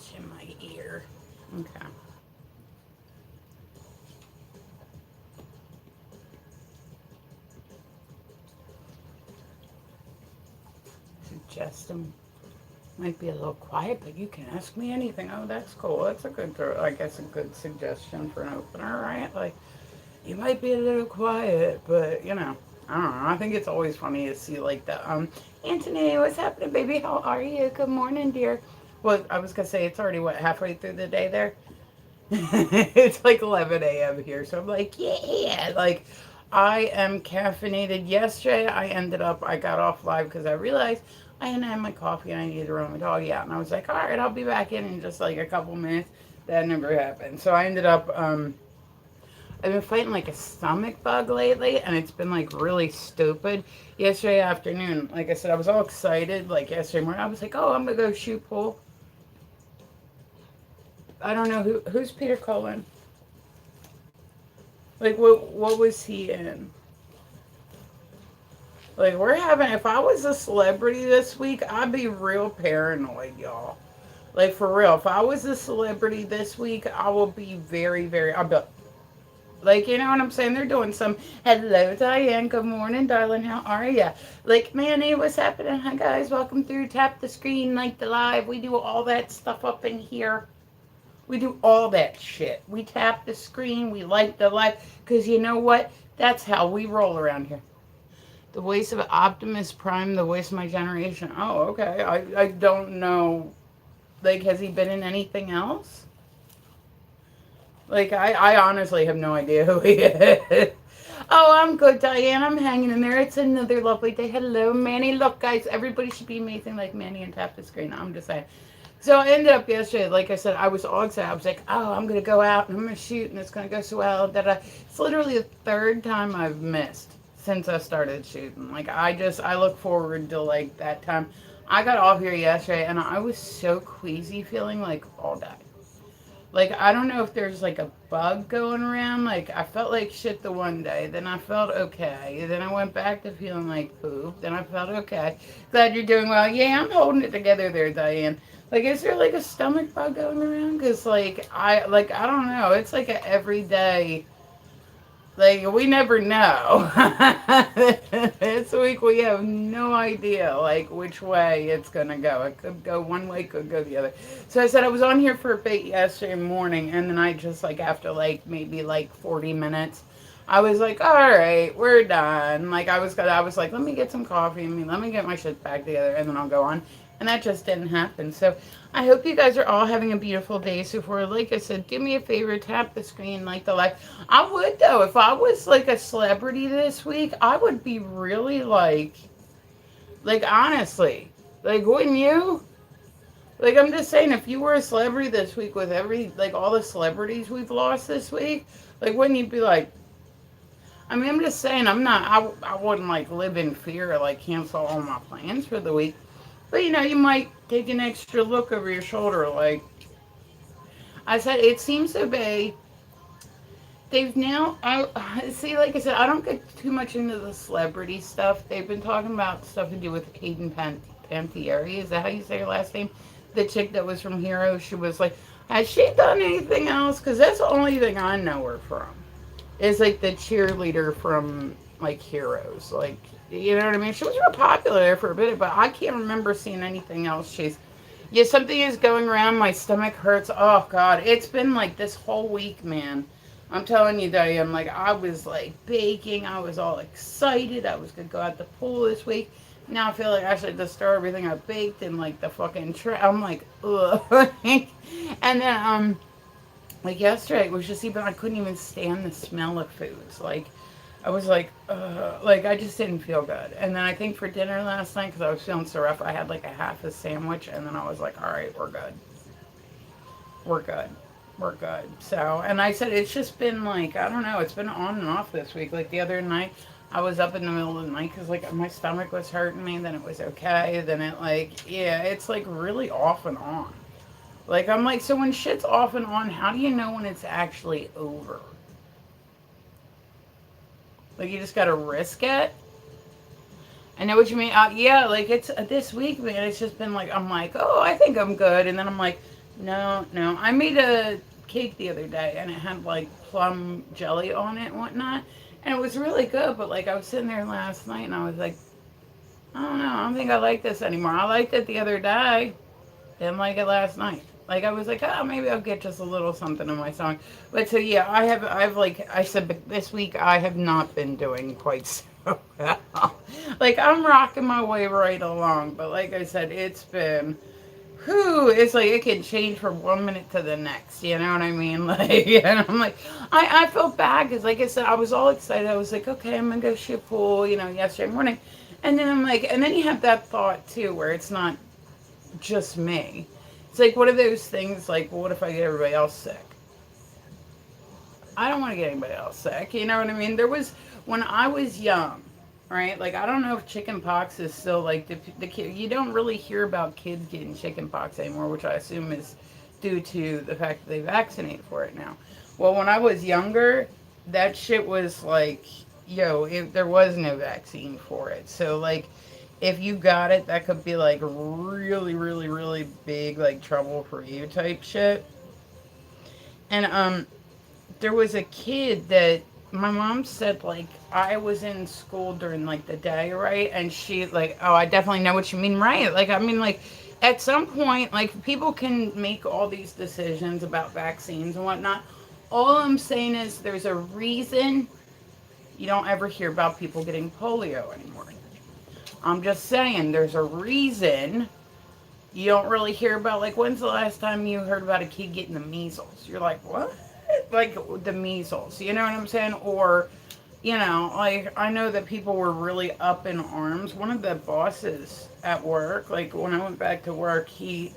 itch in my ear. Okay. Suggest them. Might be a little quiet, but you can ask me anything. Oh, that's cool. That's a good, I guess, a good suggestion for an opener, right? Like, you might be a little quiet, but I don't know. I think it's always funny to see like the Anthony, what's happening, baby? How are you? Good morning, dear. Well, I was gonna say it's already what halfway through the day there. It's like 11 a.m. here, so I'm like, yeah, like I am caffeinated. Yesterday, I got off live because I realized I hadn't had my coffee and I needed to run my dog out, and I was like, all right, I'll be back in just like a couple minutes. That never happened, so I ended up I've been fighting like a stomach bug lately, and it's been like really stupid. Yesterday afternoon, like I said, I was all excited. Like yesterday morning, I was like, "Oh, I'm gonna go shoot pool." I don't know who's Peter Cullen. Like what was he in? Like we're having. If I was a celebrity this week, I'd be real paranoid, y'all. Like for real. If I was a celebrity this week, I will be very, very. I'll be like, you know what I'm saying? They're doing some, hello, Diane. Good morning, darling. How are ya? Like, Manny, what's happening? Hi, guys. Welcome through. Tap the screen, like the live. We do all that stuff up in here. We do all that shit. We tap the screen. We like the live. Because you know what? That's how we roll around here. The voice of Optimus Prime, the voice of my generation. Oh, okay. I don't know. Like, has he been in anything else? Like, I honestly have no idea who he is. Oh, I'm good, Diane. I'm hanging in there. It's another lovely day. Hello, Manny. Look, guys, everybody should be amazing like Manny and tap the screen. I'm just saying. So I ended up yesterday, like I said, I was all excited. I was like, oh, I'm going to go out and I'm going to shoot and it's going to go so well. It's literally the third time I've missed since I started shooting. Like, I look forward to, like, that time. I got off here yesterday and I was so queasy feeling like all day. Like, I don't know if there's like a bug going around. Like, I felt like shit the one day, then I felt okay. Then I went back to feeling like poop. Then I felt okay. Glad you're doing well. Yeah, I'm holding it together there, Diane. Like, is there like a stomach bug going around? Because, I don't know. It's like a everyday. Like, we never know. This week we have no idea, like, which way it's going to go. It could go one way, could go the other. So I said I was on here for a bit yesterday morning, and then I just, like, after, like, maybe, like, 40 minutes, I was like, all right, we're done. Like, I was like, let me get some coffee. Let me get my shit back together, and then I'll go on. And that just didn't happen. So I hope you guys are all having a beautiful day so far. Like I said, do me a favor, tap the screen, like the like. I would though, if I was like a celebrity this week, I would be really like honestly, like wouldn't you? Like I'm just saying, if you were a celebrity this week with like all the celebrities we've lost this week, like wouldn't you be like? I'm just saying, I wouldn't like live in fear or like cancel all my plans for the week. But you might take an extra look over your shoulder. Like I said, it seems to be they've now. I see. Like I said, I don't get too much into the celebrity stuff. They've been talking about stuff to do with Hayden Panettiere. Is that how you say her last name? The chick that was from Hero. She was like, has she done anything else? Because that's the only thing I know her from. Is like the cheerleader from like Heroes. Like you know what I mean? She was real popular there for a bit, but I can't remember seeing anything else. Yeah, something is going around. My stomach hurts. Oh God, it's been like this whole week, man. I'm telling you, Diane. Like I was like baking. I was all excited. I was gonna go out the pool this week. Now I feel like I should just throw everything I baked in like the fucking I'm like, ugh. And then like yesterday it was just even I couldn't even stand the smell of foods. Like I was like I just didn't feel good. And then I think for dinner last night because I was feeling so rough, I had like a half a sandwich, and then I was like, all right, we're good, we're good, we're good. So, and I said it's just been like I don't know, it's been on and off this week. Like the other night, I was up in the middle of the night because like my stomach was hurting me. Then it was okay. Then it like yeah, it's like really off and on. Like I'm like, so when shit's off and on, how do you know when it's actually over? Like you just gotta risk it. I know what you mean. Yeah, like it's this week, man. It's just been like I'm like, oh, I think I'm good, and then I'm like, No, no. I made a cake the other day and it had like plum jelly on it and whatnot. And it was really good, but like I was sitting there last night and I was like, I don't know, I don't think I like this anymore. I liked it the other day. Didn't like it last night. Like I was like, oh, maybe I'll get just a little something in my stomach. But so yeah, I've like I said, but this week I have not been doing quite so well. Like I'm rocking my way right along, but like I said, it's been, whew, it's like it can change from 1 minute to the next. You know what I mean? Like, and I'm like, I felt bad because, like I said, I was all excited. I was like, okay, I'm gonna go shoot pool. Yesterday morning, and then I'm like, and then you have that thought too, where it's not just me. It's like one of those things like, well, what if I get everybody else sick? I don't want to get anybody else sick. You know what I mean? There was, when I was young, right? Like, I don't know if chicken pox is still like the kid. You don't really hear about kids getting chicken pox anymore, which I assume is due to the fact that they vaccinate for it now. Well, when I was younger, that shit was like, there was no vaccine for it. So, like, if you got it, that could be like really, really, really big, like trouble for you type shit. And there was a kid that my mom said like I was in school during like the day, right? And she like, oh, I definitely know what you mean, right? Like I mean like at some point like people can make all these decisions about vaccines and whatnot. All I'm saying is there's a reason you don't ever hear about people getting polio anymore. I'm just saying there's a reason you don't really hear about, like, when's the last time you heard about a kid getting the measles? You're like, what? Like, the measles, you know what I'm saying? Or, like, I know that people were really up in arms. One of the bosses at work, like, when I went back to work, he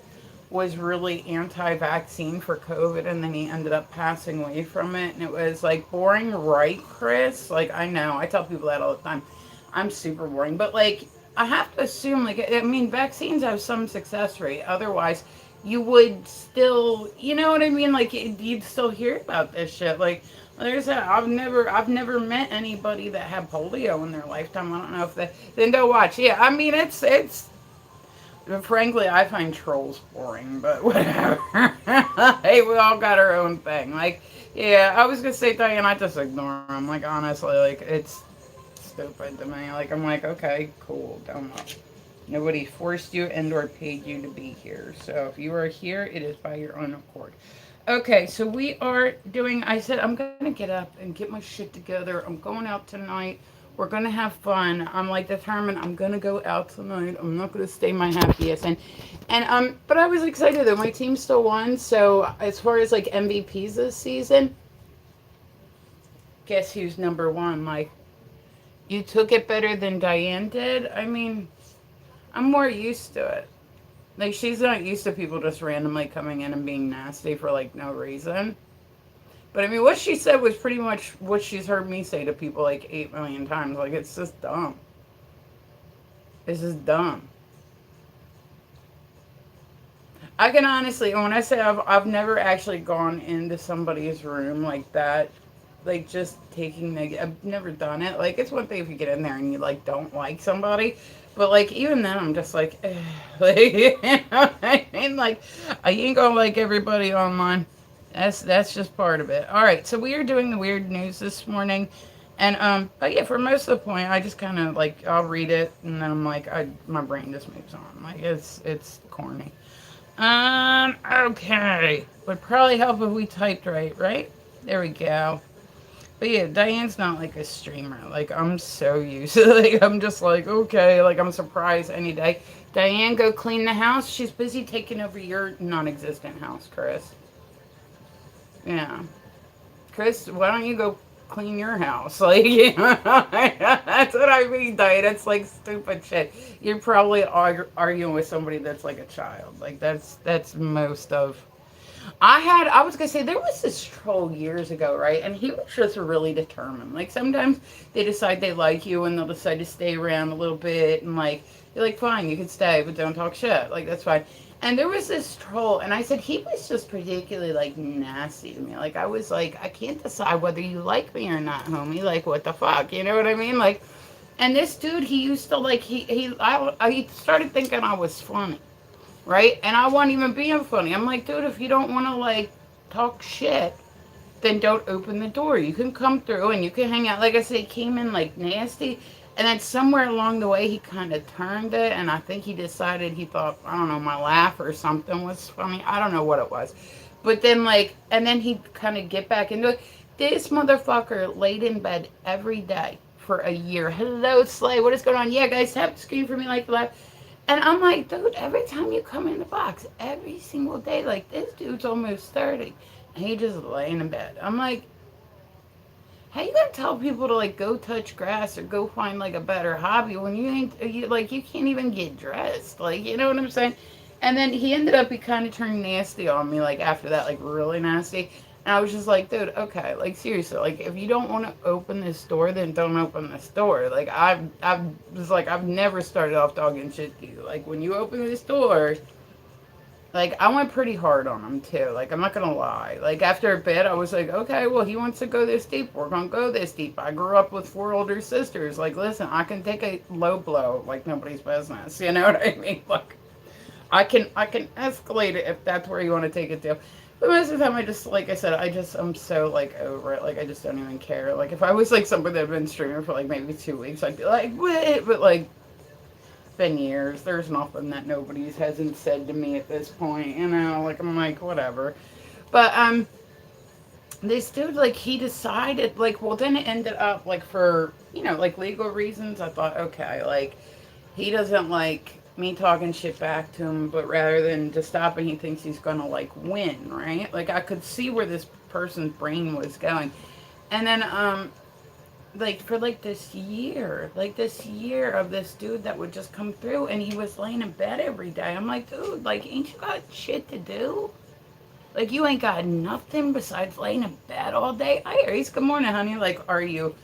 was really anti-vaccine for COVID, and then he ended up passing away from it. And it was, like, boring, right, Chris? Like, I know. I tell people that all the time. I'm super boring. But, like, I have to assume, like, I mean, vaccines have some success rate. Otherwise, you would still, you know what I mean? Like, you'd still hear about this shit. Like, I've never met anybody that had polio in their lifetime. I don't know if they, then go watch. Yeah, I mean, frankly, I find trolls boring, but whatever. Hey, we all got our own thing. Like, yeah, I was gonna say, Diane, I just ignore them. Like, honestly, like, it's stupid to me. Like, I'm like, okay, cool, don't know. Nobody forced you and or paid you to be here. So if you are here, it is by your own accord. Okay, so we are doing, I said I'm going to get up and get my shit together. I'm going out tonight. We're going to have fun. I'm like determined I'm going to go out tonight. I'm not going to stay my happiest. And but I was excited though. My team still won. So as far as like MVPs this season, guess who's number one? Like, you took it better than Diane did. I mean, I'm more used to it. Like, she's not used to people just randomly coming in and being nasty for, like, no reason. But, I mean, what she said was pretty much what she's heard me say to people, like, 8 million times. Like, it's just dumb. It's just dumb. I can honestly, when I say I've never actually gone into somebody's room like that, like, just taking I've never done it. Like, it's one thing if you get in there and you, like, don't like somebody. But, like, even then, I'm just like, like, you know what I mean? Like, I ain't gonna like everybody online. That's just part of it. All right, so we are doing the weird news this morning. And, but yeah, for most of the point, I just kind of, like, I'll read it, and then I'm like, my brain just moves on. Like, it's corny. Okay. Would probably help if we typed right? There we go. But yeah, Diane's not like a streamer. Like, I'm so used to it. Like, I'm just like, okay, like, I'm surprised any day. Diane, go clean the house. She's busy taking over your non-existent house, Chris. Yeah. Chris, why don't you go clean your house? Like, you know, that's what I mean, Diane. It's like stupid shit. You're probably arguing with somebody that's like a child. Like, that's most of... I was gonna say there was this troll years ago, right? And he was just really determined. Like, sometimes they decide they like you and they'll decide to stay around a little bit, and like, you're like, fine, you can stay, but don't talk shit. Like, that's fine. And there was this troll, and I said he was just particularly like nasty to me. Like, I was like, I can't decide whether you like me or not, homie. Like, what the fuck? You know what I mean? Like, and this dude, he used to like, he started thinking I was funny. right? And I wasn't even being funny. I'm like, dude, if you don't want to like talk shit, then don't open the door. You can come through and you can hang out. Like I said, he came in like nasty. And then somewhere along the way, he kind of turned it. And I think he decided he thought, I don't know, my laugh or something was funny. I don't know what it was. But then, like, and then he'd kind of get back into it. This motherfucker laid in bed every day for a year. Hello, Slay. What is going on? Yeah, guys, tap the screen for me like the laugh. And I'm like, dude, every time you come in the box, every single day, like, this dude's almost 30. And he just laying in bed. I'm like, how you gonna tell people to like go touch grass or go find like a better hobby when you ain't like you can't even get dressed? Like, you know what I'm saying? And then he ended up he kind of turned nasty on me like after that, like really nasty. And I was just like, dude, okay, like seriously, like if you don't want to open this door, then don't open this door. Like I was like I've never started off talking shit to you. Like when you open this door, like I went pretty hard on him too. Like I'm not gonna lie. Like after a bit, I was like, okay, well he wants to go this deep. We're gonna go this deep. I grew up with 4 older sisters. Like listen, I can take a low blow like nobody's business. You know what I mean? Like I can escalate it if that's where you want to take it to. But most of the time, I just like I said, I'm so like over it. Like I just don't even care. Like if I was like somebody that had been streaming for like maybe 2 weeks, I'd be like, what? But like been years. There's nothing that nobody's hasn't said to me at this point, you know. Like I'm like whatever. But this dude like he decided like well then it ended up like for like legal reasons. I thought okay like he doesn't like me talking shit back to him, but rather than just stopping, he thinks he's gonna like win, right? Like I could see where this person's brain was going, and then like for like this year of this dude that would just come through and he was laying in bed every day. I'm like, dude, like ain't you got shit to do? Like you ain't got nothing besides laying in bed all day? Hi Aries, good morning, honey. Like are you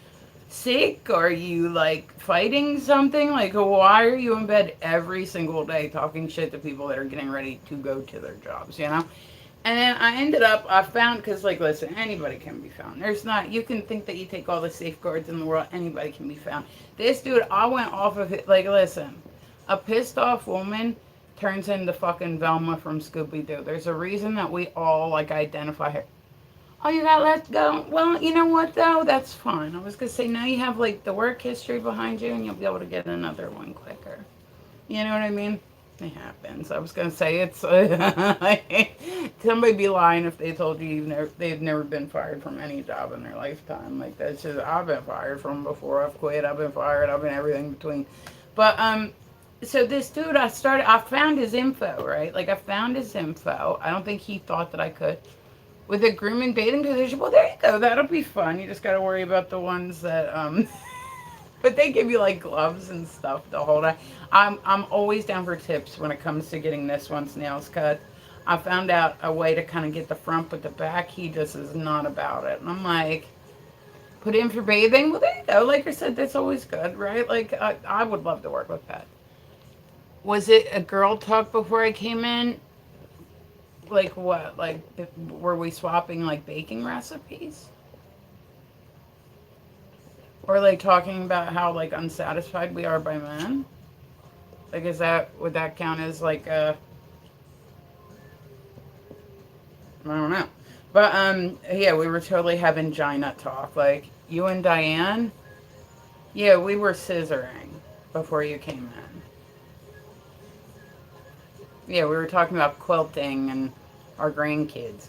sick? Are you like fighting something? Like why are you in bed every single day talking shit to people that are getting ready to go to their jobs, you know? And then I ended up, I found, because, like, listen, anybody can be found. There's not, you can think that you take all the safeguards in the world, anybody can be found. This dude, I went off of it, like, listen, a pissed off woman turns into fucking Velma from Scooby Doo. There's a reason that we all, like, identify her. Oh, you got let go? Well, you know what, though? That's fine. I was going to say, now you have, like, the work history behind you, and you'll be able to get another one quicker. You know what I mean? It happens. I was gonna say it's somebody be lying if they told you they've never been fired from any job in their lifetime. Like that's just I've been fired from before. I've quit. I've been fired. I've been everything between. But so this dude, I found his info right. Like I found his info. I don't think he thought that I could. With a grooming bathing position. Well, there you go. That'll be fun. You just gotta worry about the ones that But they give you like gloves and stuff to hold on. I'm always down for tips when it comes to getting this one's nails cut. I found out a way to kind of get the front, but the back he just is not about it. And I'm like, put in for bathing. Well, there you go. Like I said, that's always good, right? Like I would love to work with that. Was it a girl talk before I came in? Like what? Like were we swapping like baking recipes? Or like talking about how like unsatisfied we are by men? Like would that count as like I don't know. But yeah, we were totally having Gina talk. Like you and Diane, yeah, we were scissoring before you came in. Yeah, we were talking about quilting and our grandkids.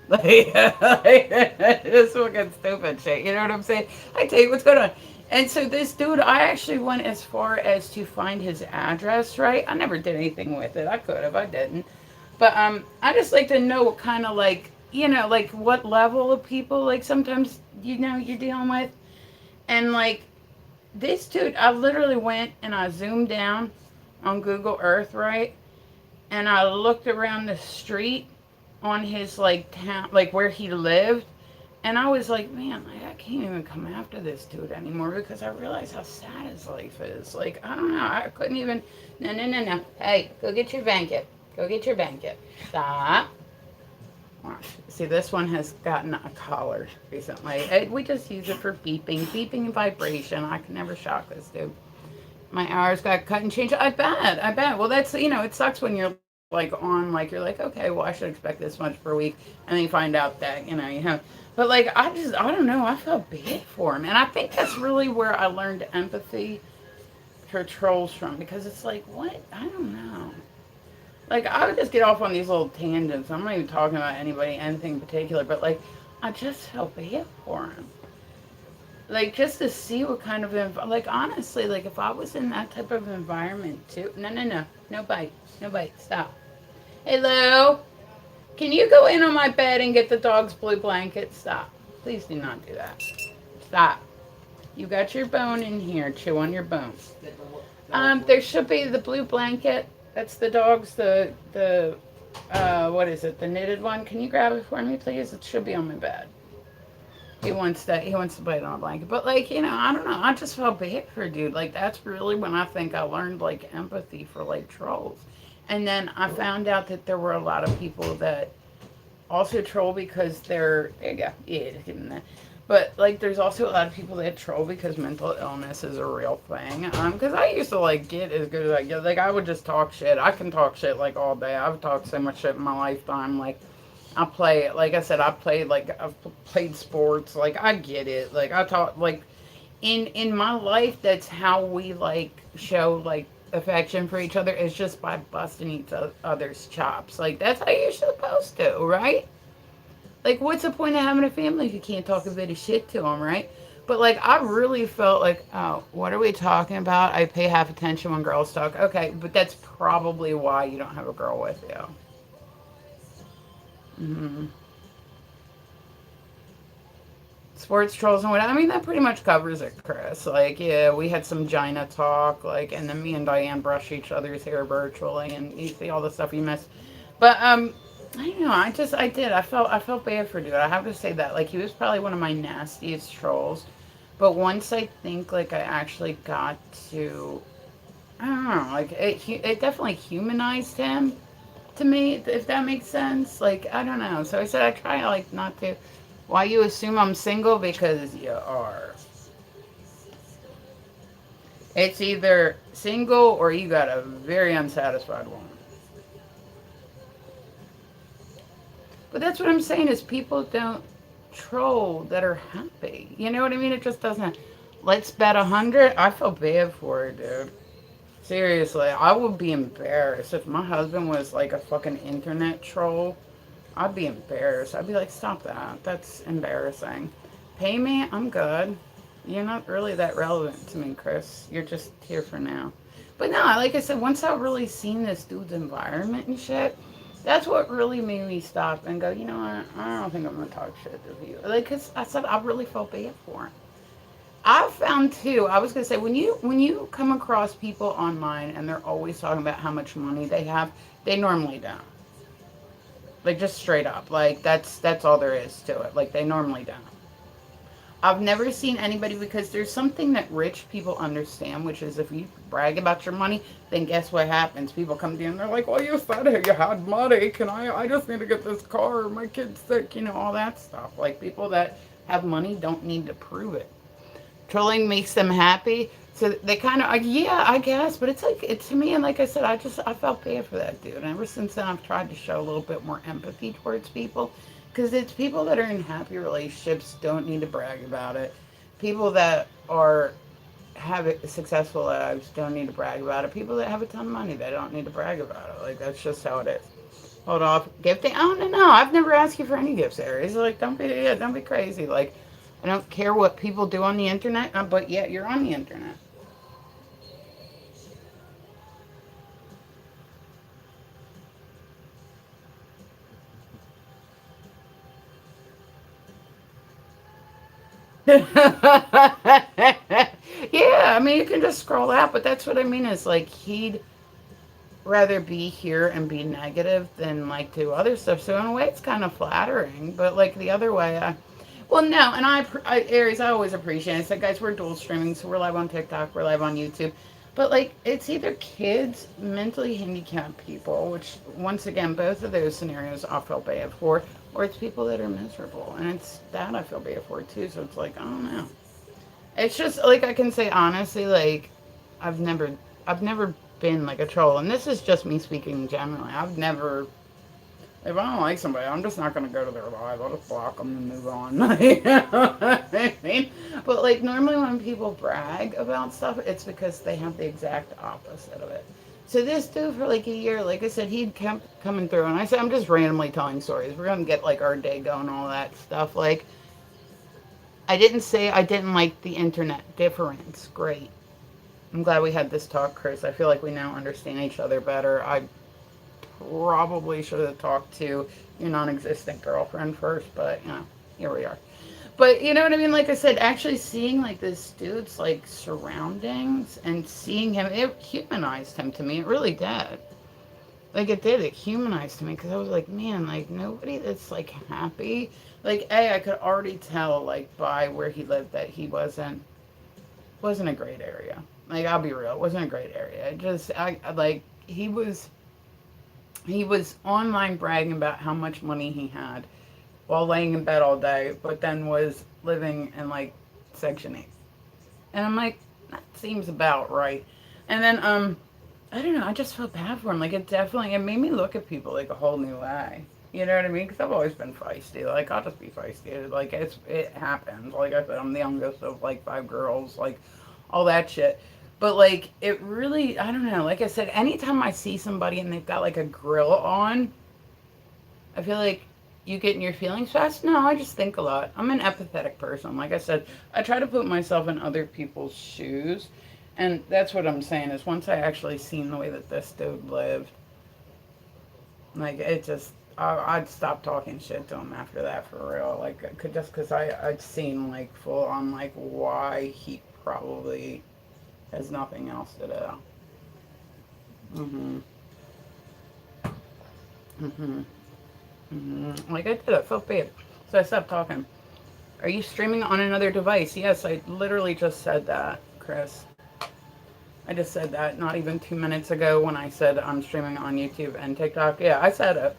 Like, this fucking stupid shit. You know what I'm saying? I tell you what's going on. And so this dude, I actually went as far as to find his address, right? I never did anything with it. I could have, I didn't. But I just like to know what kind of like, like what level of people like sometimes you're dealing with. And like this dude, I literally went and I zoomed down on Google Earth, right? And I looked around the street on his like town, like where he lived, and I was like, man, I can't even come after this dude anymore because I realized how sad his life is. Like I don't know, I couldn't even. No, no, no, no. Hey, go get your blanket. Go get your blanket. Stop. See, this one has gotten a collar recently. We just use it for beeping and vibration. I can never shock this dude. My hours got cut and changed. I bet. Well, that's it sucks when you're like on like you're like, okay, well I should expect this much per week, and then you find out that you have. But like I don't know, I felt bad for him, and I think that's really where I learned empathy for trolls from, because it's like, what, I don't know. Like I would just get off on these little tangents. I'm not even talking about anybody, anything in particular, but like I just felt bad for him. Like just to see what kind of like honestly, like if I was in that type of environment too. No, no, no, no bite, no bite. Stop. Hello, can you go in on my bed and get the dog's blue blanket? Stop. Please do not do that. Stop. You got your bone in here. Chew on your bone. There should be the blue blanket. That's the dog's what is it? The knitted one. Can you grab it for me, please? It should be on my bed. He wants to bite on a blanket. But like, I don't know. I just felt bad for a dude. Like that's really when I think I learned like empathy for like trolls. And then I found out that there were a lot of people that also troll because they're, there you go. Yeah, just give them that. But like, there's also a lot of people that troll because mental illness is a real thing. Because I used to like get as good as I get. Like, I would just talk shit. I can talk shit like all day. I've talked so much shit in my lifetime. Like, I play, like I said, I've played sports. Like, I get it. Like, I talk, like, in my life, that's how we like show like affection for each other, is just by busting each other's chops. Like, that's how you're supposed to, right? Like, what's the point of having a family if you can't talk a bit of shit to them, right? But like, I really felt like, oh, what are we talking about? I pay half attention when girls talk. Okay, but that's probably why you don't have a girl with you. Hmm. Sports trolls and what, I mean, that pretty much covers it, Chris. Like, yeah, we had some Gina talk, like, and then me and Diane brush each other's hair virtually, and you see all the stuff you missed. But I don't know. I felt bad for dude. I have to say that. Like, he was probably one of my nastiest trolls. But once I think like I actually got to, I don't know, like it definitely humanized him to me, if that makes sense. Like, I don't know. So I said I try like not to. Why you assume I'm single? Because you are. It's either single or you got a very unsatisfied woman. But that's what I'm saying is people don't troll that are happy. You know what I mean? It just doesn't. Let's bet 100. I feel bad for her, dude. Seriously, I would be embarrassed if my husband was like a fucking internet troll. I'd be embarrassed. I'd be like, stop that. That's embarrassing. Pay me, I'm good. You're not really that relevant to me, Chris. You're just here for now. But no, like I said, once I really seen this dude's environment and shit, that's what really made me stop and go, you know what? I don't think I'm gonna talk shit to you. Like, cause I said I really felt bad for him. I found too. I was gonna say when you come across people online and they're always talking about how much money they have, they normally don't. Like just straight up. Like that's all there is to it. Like they normally don't. I've never seen anybody, because there's something that rich people understand, which is if you brag about your money, then guess what happens? People come to you and they're like, well, you said you had money. I just need to get this car. My kid's sick, all that stuff. Like people that have money don't need to prove it. Trolling makes them happy. So they kind of, yeah, I guess. But it's like, to me, and like I said, I felt bad for that dude. And ever since then, I've tried to show a little bit more empathy towards people. Because it's people that are in happy relationships don't need to brag about it. People that are have successful lives don't need to brag about it. People that have a ton of money, they don't need to brag about it. Like, that's just how it is. Hold off. Gifting? Oh, no. I've never asked you for any gifts, Aries. Like, don't be crazy. Like, I don't care what people do on the internet, but yet you're on the internet. Yeah, I mean, you can just scroll out, but that's what I mean is like he'd rather be here and be negative than like do other stuff. So in a way, it's kind of flattering, but like the other way, well, no, and Aries, I always appreciate it. I said, guys, we're dual streaming, so we're live on TikTok, we're live on YouTube. But like, it's either kids, mentally handicapped people, which once again, both of those scenarios I feel bad for, or it's people that are miserable, and it's that I feel bad for too. So it's like, I don't know. It's just like I can say honestly, like I've never been like a troll. And this is just me speaking generally. I've never, if I don't like somebody, I'm just not going to go to their live. I'll just block them and move on. You know what I mean? But like normally when people brag about stuff, it's because they have the exact opposite of it. So this dude for like a year, like I said, he'd kept coming through, and I said, I'm just randomly telling stories. We're gonna get like our day going, all that stuff. Like I didn't say I didn't like the internet difference. Great. I'm glad we had this talk, Chris. I feel like we now understand each other better. I probably should have talked to your non-existent girlfriend first, but you know, here we are. But you know what I mean? Like I said, actually seeing like this dude's like surroundings and seeing him, it humanized him to me. It really did. Like it did. It humanized me because I was like, man, like nobody that's like happy. Like I could already tell like by where he lived that he wasn't a great area. Like I'll be real, it wasn't a great area. It just I like he was online bragging about how much money he had while laying in bed all day, but then was living in like Section 8. And I'm like, that seems about right. And then I don't know, I just felt bad for him. Like it made me look at people like a whole new way. You know what I mean? Because I've always been feisty. Like I'll just be feisty. Like it happens. Like I said, I'm the youngest of like 5 girls. Like all that shit. But like it really, I don't know. Like I said, anytime I see somebody and they've got like a grill on, I feel like you get in your feelings fast. No, I just think a lot. I'm an empathetic person. Like I said, I try to put myself in other people's shoes. And that's what I'm saying is once I actually seen the way that this dude lived, like it just, I'd stop talking shit to him after that for real. Like just because I'd seen like full on like why he probably has nothing else to do. Mhm. Mhm. Like I did, I felt bad, so I stopped talking. Are you streaming on another device? Yes, I literally just said that, Chris. I just said that not even 2 minutes ago when I said I'm streaming on YouTube and TikTok. Yeah, I said it.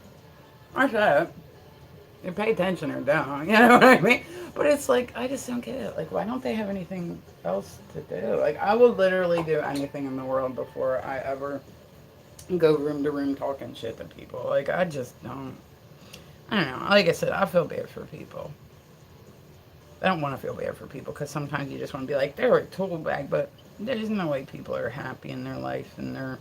I said it. You pay attention or don't, you know what I mean? But it's like, I just don't get it. Like, why don't they have anything else to do? Like, I will literally do anything in the world before I ever go room to room talking shit to people. Like, I just don't. I don't know. Like I said, I feel bad for people. I don't want to feel bad for people because sometimes you just want to be like, they're a tool bag, but there's no way people are happy in their life and they're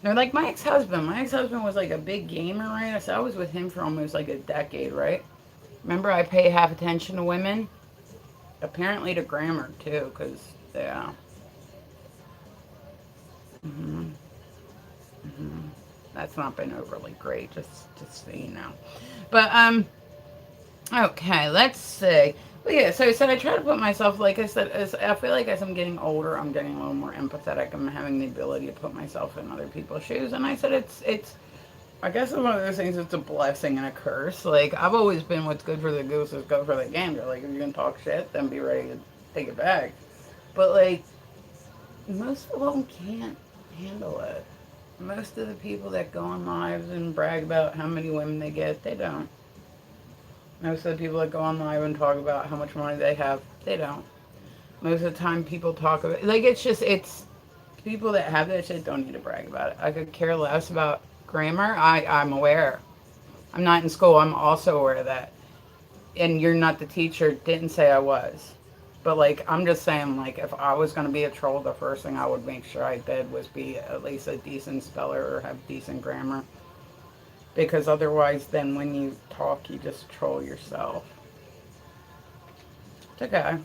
like my ex-husband. My ex-husband was like a big gamer, right? So I was with him for almost like a decade, right? Remember, I pay half attention to women. Apparently to grammar too, because yeah. hmm hmm That's not been overly great, just so you know. But okay, let's see. Well, yeah, so I said I try to put myself, like I said, as I feel like as I'm getting older, I'm getting a little more empathetic. I'm having the ability to put myself in other people's shoes, and I said it's. I guess it's one of those things. It's a blessing and a curse. Like I've always been, what's good for the goose is good for the gander. Like if you're gonna talk shit, then be ready to take it back. But like most of them can't handle it. Most of the people that go on lives and brag about how many women they get, they don't. Most of the people that go on live and talk about how much money they have, they don't. Most of the time, people talk about like it's people that have that shit don't need to brag about it. I could care less about grammar. I'm aware. I'm not in school. I'm also aware of that. And you're not the teacher. Didn't say I was. But like I'm just saying, like if I was gonna be a troll, the first thing I would make sure I did was be at least a decent speller or have decent grammar. Because otherwise, then when you talk, you just troll yourself. It's okay.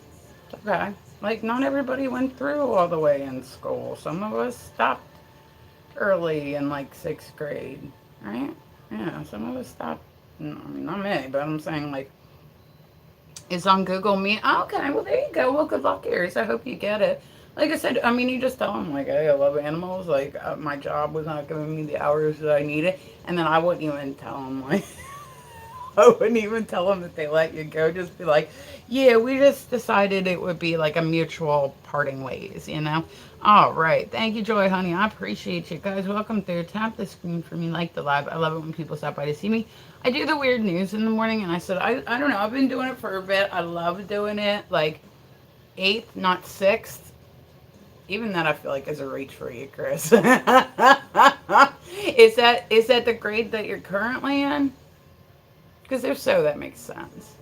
It's okay. Like, not everybody went through all the way in school. Some of us stopped early in like 6th grade, right? Yeah, some of us stopped. No, I mean, not me, but I'm saying like it's on Google Meet. Oh, okay, well there you go. Well, good luck, Aries. I hope you get it. Like I said, I mean, you just tell them like, hey, I love animals. Like my job was not giving me the hours that I needed, and then I wouldn't even tell them like. I wouldn't even tell them that they let you go. Just be like, yeah, we just decided it would be like a mutual parting ways, you know? All right. Thank you, Joy, honey. I appreciate you guys. Welcome through. Tap the screen for me, like the live. I love it when people stop by to see me. I do the weird news in the morning, and I said, I don't know. I've been doing it for a bit. I love doing it. Like 8th, not 6th. Even that I feel like is a reach for you, Chris. Is that the grade that you're currently in? Because if so, that makes sense.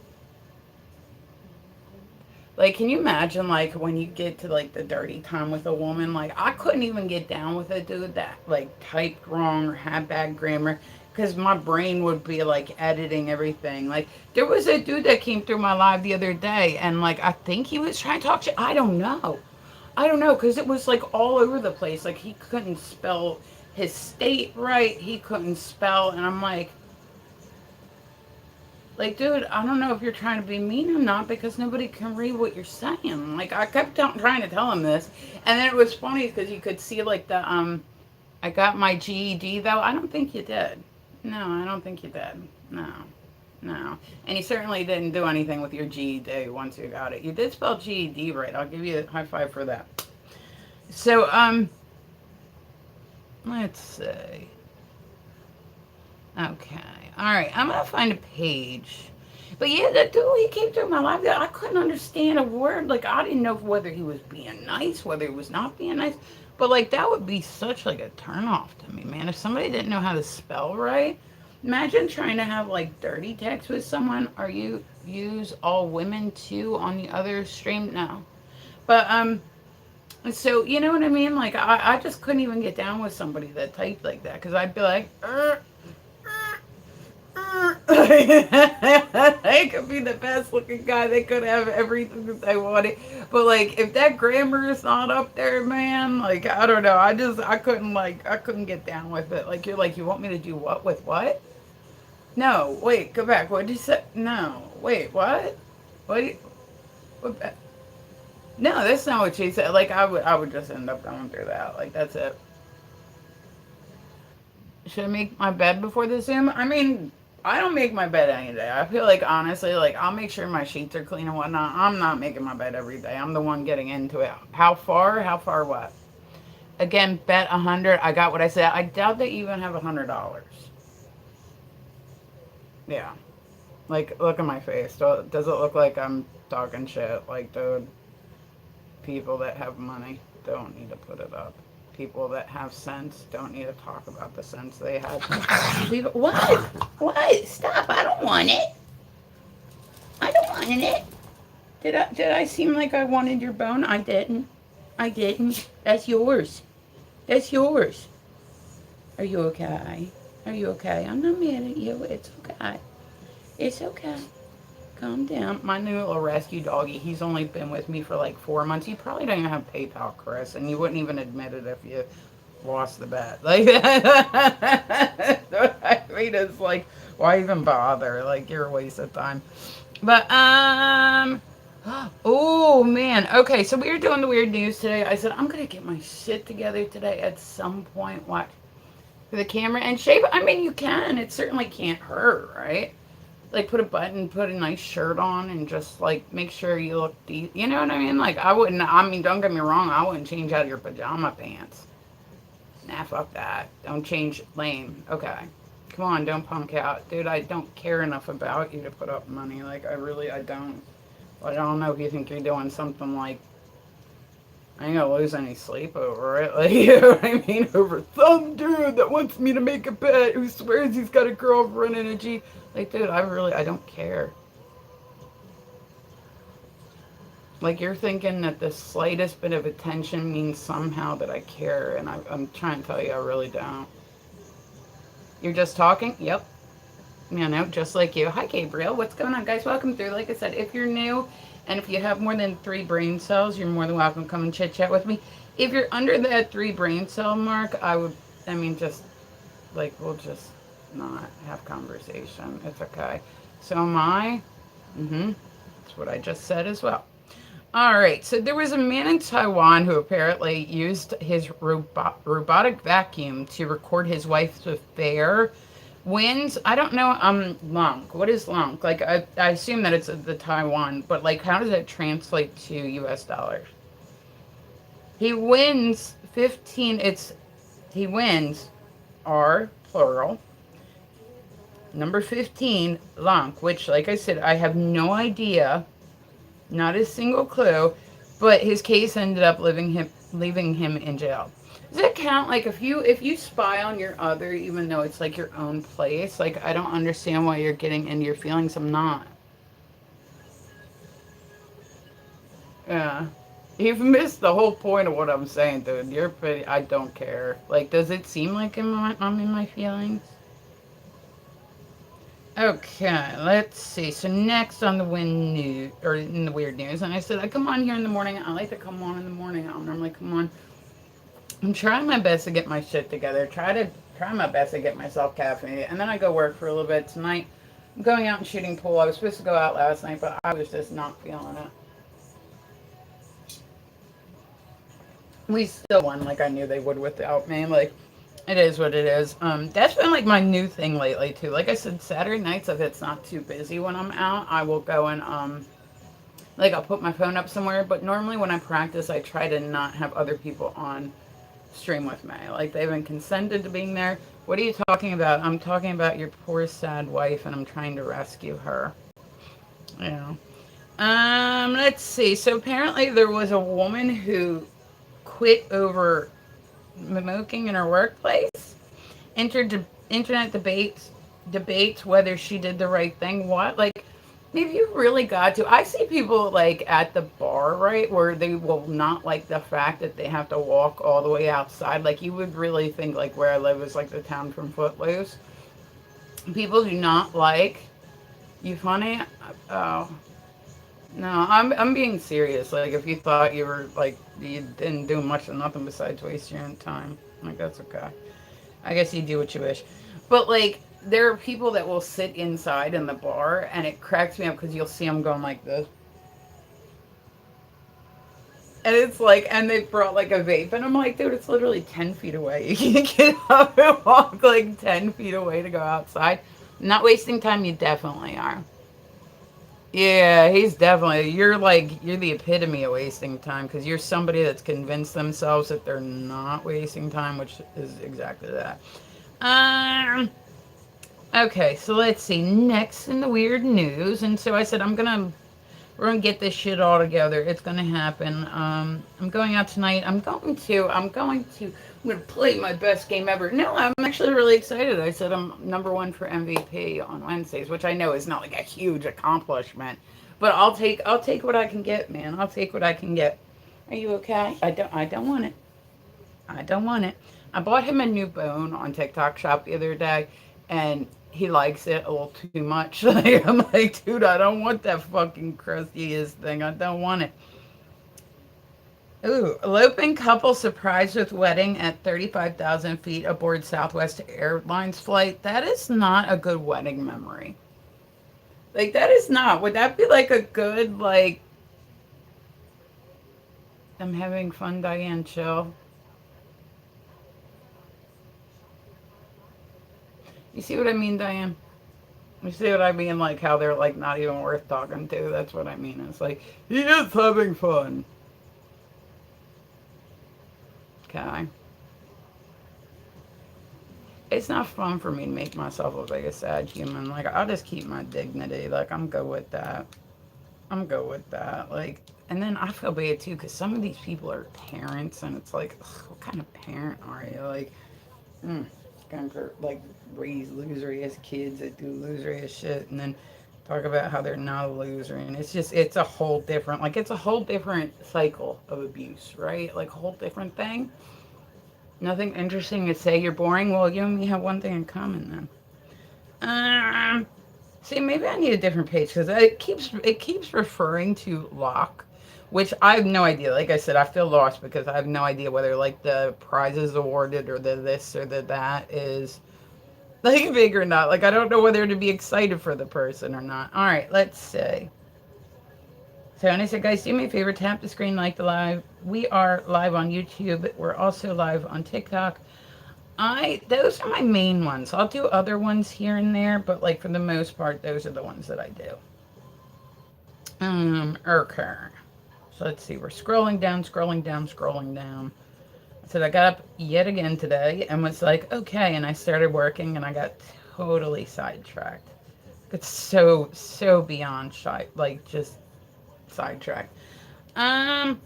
Like, can you imagine, like, when you get to, like, the dirty time with a woman? Like, I couldn't even get down with a dude that, like, typed wrong or had bad grammar because my brain would be, like, editing everything. Like, there was a dude that came through my live the other day, and, like, I think he was trying to talk shit. I don't know. I don't know, because it was, like, all over the place. Like, he couldn't spell his state right. He couldn't spell, and I'm like, dude, I don't know if you're trying to be mean or not because nobody can read what you're saying. Like, I kept trying to tell him this, and then it was funny because you could see like I got my GED though. I don't think you did. No, I don't think you did. No, no, and you certainly didn't do anything with your GED once you got it. You did spell GED right. I'll give you a high five for that. So, let's see. Okay. All right. I'm gonna find a page. But yeah, that dude, he came through my life. I couldn't understand a word. Like, I didn't know whether he was being nice, whether he was not being nice. But like, that would be such like a turn off to me, man. If somebody didn't know how to spell right, imagine trying to have like dirty text with someone. Are you use all women too on the other stream? No. But so you know what I mean? Like, I just couldn't even get down with somebody that typed like that because I'd be like, they could be the best looking guy. They could have everything that they wanted. But like if that grammar is not up there, man, like I don't know. I couldn't get down with it. Like you're like, you want me to do what with what? No, wait, go back. What did you say? No. Wait, what? What, what no, that's not what she said. Like I would just end up going through that. Like that's it. Should I make my bed before the Zoom? I mean, I don't make my bed any day. I feel like honestly, like I'll make sure my sheets are clean and whatnot. I'm not making my bed every day. I'm the one getting into it. How far? How far what? Again, bet 100. I got what I said. I doubt they even have $100. Yeah. Like, look at my face. Does it look like I'm talking shit? Like, dude, people that have money don't need to put it up. People that have sense don't need to talk about the sense they have. People, what? What? Stop! I don't want it. I don't want it. Did I seem like I wanted your bone? I didn't. I didn't. That's yours. That's yours. Are you okay? Are you okay? I'm not mad at you. It's okay. It's okay. Calm down. My new little rescue doggy, he's only been with me for like 4 months. He probably don't even have PayPal, Chris, and you wouldn't even admit it if you lost the bet. Like, I mean, it's like, why even bother? Like, you're a waste of time. But, oh man. Okay, so we were doing the weird news today. I said, I'm going to get my shit together today at some point. Watch for the camera and shave. I mean, you can. It certainly can't hurt, right? Like put a button, put a nice shirt on, and just like make sure you look deep. You know what I mean? Like I wouldn't. I mean, don't get me wrong. I wouldn't change out of your pajama pants. Nah, fuck that. Don't change. Lame. Okay. Come on, don't punk out, dude. I don't care enough about you to put up money. Like I don't. I don't know if you think you're doing something like I ain't gonna lose any sleep over it. Like, you know what I mean? Over some dude that wants me to make a bet who swears he's got a girlfriend and a G. Like, dude, I don't care. Like, you're thinking that the slightest bit of attention means somehow that I care, and I'm trying to tell you I really don't. You're just talking? Yep. You know, just like you. Hi, Gabriel. What's going on, guys? Welcome through. Like I said, if you're new and if you have more than 3 brain cells, you're more than welcome to come and chit chat with me. If you're under that 3 brain cell mark, just, like, we'll just not have conversation. It's okay. So am I. That's what I just said as well. All right. So there was a man in Taiwan who apparently used his robotic vacuum to record his wife's affair. Wins, I don't know, Lonk. What is Lonk? Like, I assume that it's the Taiwan, but, like, how does that translate to US dollars? He wins 15, he wins, R, plural, number 15, Lonk, which, like I said, I have no idea, not a single clue, but his case ended up leaving him in jail. Does it count? Like if you spy on your other, even though it's like your own place? Like I don't understand why you're getting into your feelings. I'm not. Yeah. You've missed the whole point of what I'm saying, dude. You're pretty. I don't care. Like, does it seem like I'm in my feelings? Okay, let's see. So next on the wind news or in the weird news, and I said I come on here in the morning. I like to come on in the morning. I normally come on. I'm trying my best to get my shit together. Try my best to get myself caffeinated, and then I go work for a little bit tonight. I'm going out and shooting pool. I was supposed to go out last night, but I was just not feeling it. We still won like I knew they would without me. Like it is what it is. That's been like my new thing lately too. Like I said, Saturday nights if it's not too busy when I'm out, I will go and like I'll put my phone up somewhere. But normally when I practice, I try to not have other people on stream with me. Like they've been consented to being there. What are you talking about? I'm talking about your poor sad wife, and I'm trying to rescue her. Yeah. Let's see. So apparently there was a woman who quit over smoking in her workplace. Internet debates whether she did the right thing. What like if you really got to, I see people like at the bar, right, where they will not like the fact that they have to walk all the way outside. Like you would really think like where I live is like the town from Footloose. People do not like you. Funny? Oh no, I'm being serious. Like if you thought you were like you didn't do much of nothing besides waste your own time, like that's okay. I guess you do what you wish. But like, there are people that will sit inside in the bar, and it cracks me up because you'll see them going like this, and it's like, and they brought like a vape, and I'm like, dude, it's literally 10 feet away. You can't get up and walk like 10 feet away to go outside. Not wasting time. You definitely are. Yeah, he's definitely. You're the epitome of wasting time because you're somebody that's convinced themselves that they're not wasting time, which is exactly that. Um, Okay, so let's see. Next in the weird news, and so I said we're gonna get this shit all together. It's gonna happen. I'm going out tonight. I'm gonna play my best game ever. No, I'm actually really excited. I said I'm number one for MVP on Wednesdays, which I know is not like a huge accomplishment, but I'll take what I can get, man. I'll take what I can get. Are you okay? I don't want it. I don't want it. I bought him a new bone on TikTok Shop the other day, and he likes it a little too much. Like, I'm like, dude, I don't want that fucking crustiest thing. I don't want it. Ooh, eloping couple surprised with wedding at 35,000 feet aboard Southwest Airlines flight. That is not a good wedding memory. Like, that is not. Would that be like a good, like, I'm having fun, Diane, chill? You see what I mean, Diane? You see what I mean? Like how they're like not even worth talking to. That's what I mean. It's like he is having fun. Okay. It's not fun for me to make myself look like a sad human. Like I'll just keep my dignity. Like I'm good with that. I'm good with that. Like, and then I feel bad too because some of these people are parents, and it's like, ugh, what kind of parent are you? Like, mm, kind of like raise loser ass kids that do loser ass shit, and then talk about how they're not a loser, and it's a whole different it's a whole different cycle of abuse, right? Like a whole different thing. Nothing interesting to say. You're boring. Well, you and me have one thing in common then. See, maybe I need a different page because it keeps referring to Locke, which I have no idea. Like I said, I feel lost because I have no idea whether like the prizes awarded or the this or the that is like big or not. Like I don't know whether to be excited for the person or not. All right, let's see. So, and I said, guys, do me a favor, tap the screen, like the live. We are live on YouTube. We're also live on TikTok. Those are my main ones. I'll do other ones here and there, but like for the most part, those are the ones that I do. Okay. So let's see. We're scrolling down, scrolling down, scrolling down. I said I got up yet again today and was like, okay, and I started working and I got totally sidetracked. It's so beyond shy, like just sidetracked. Um,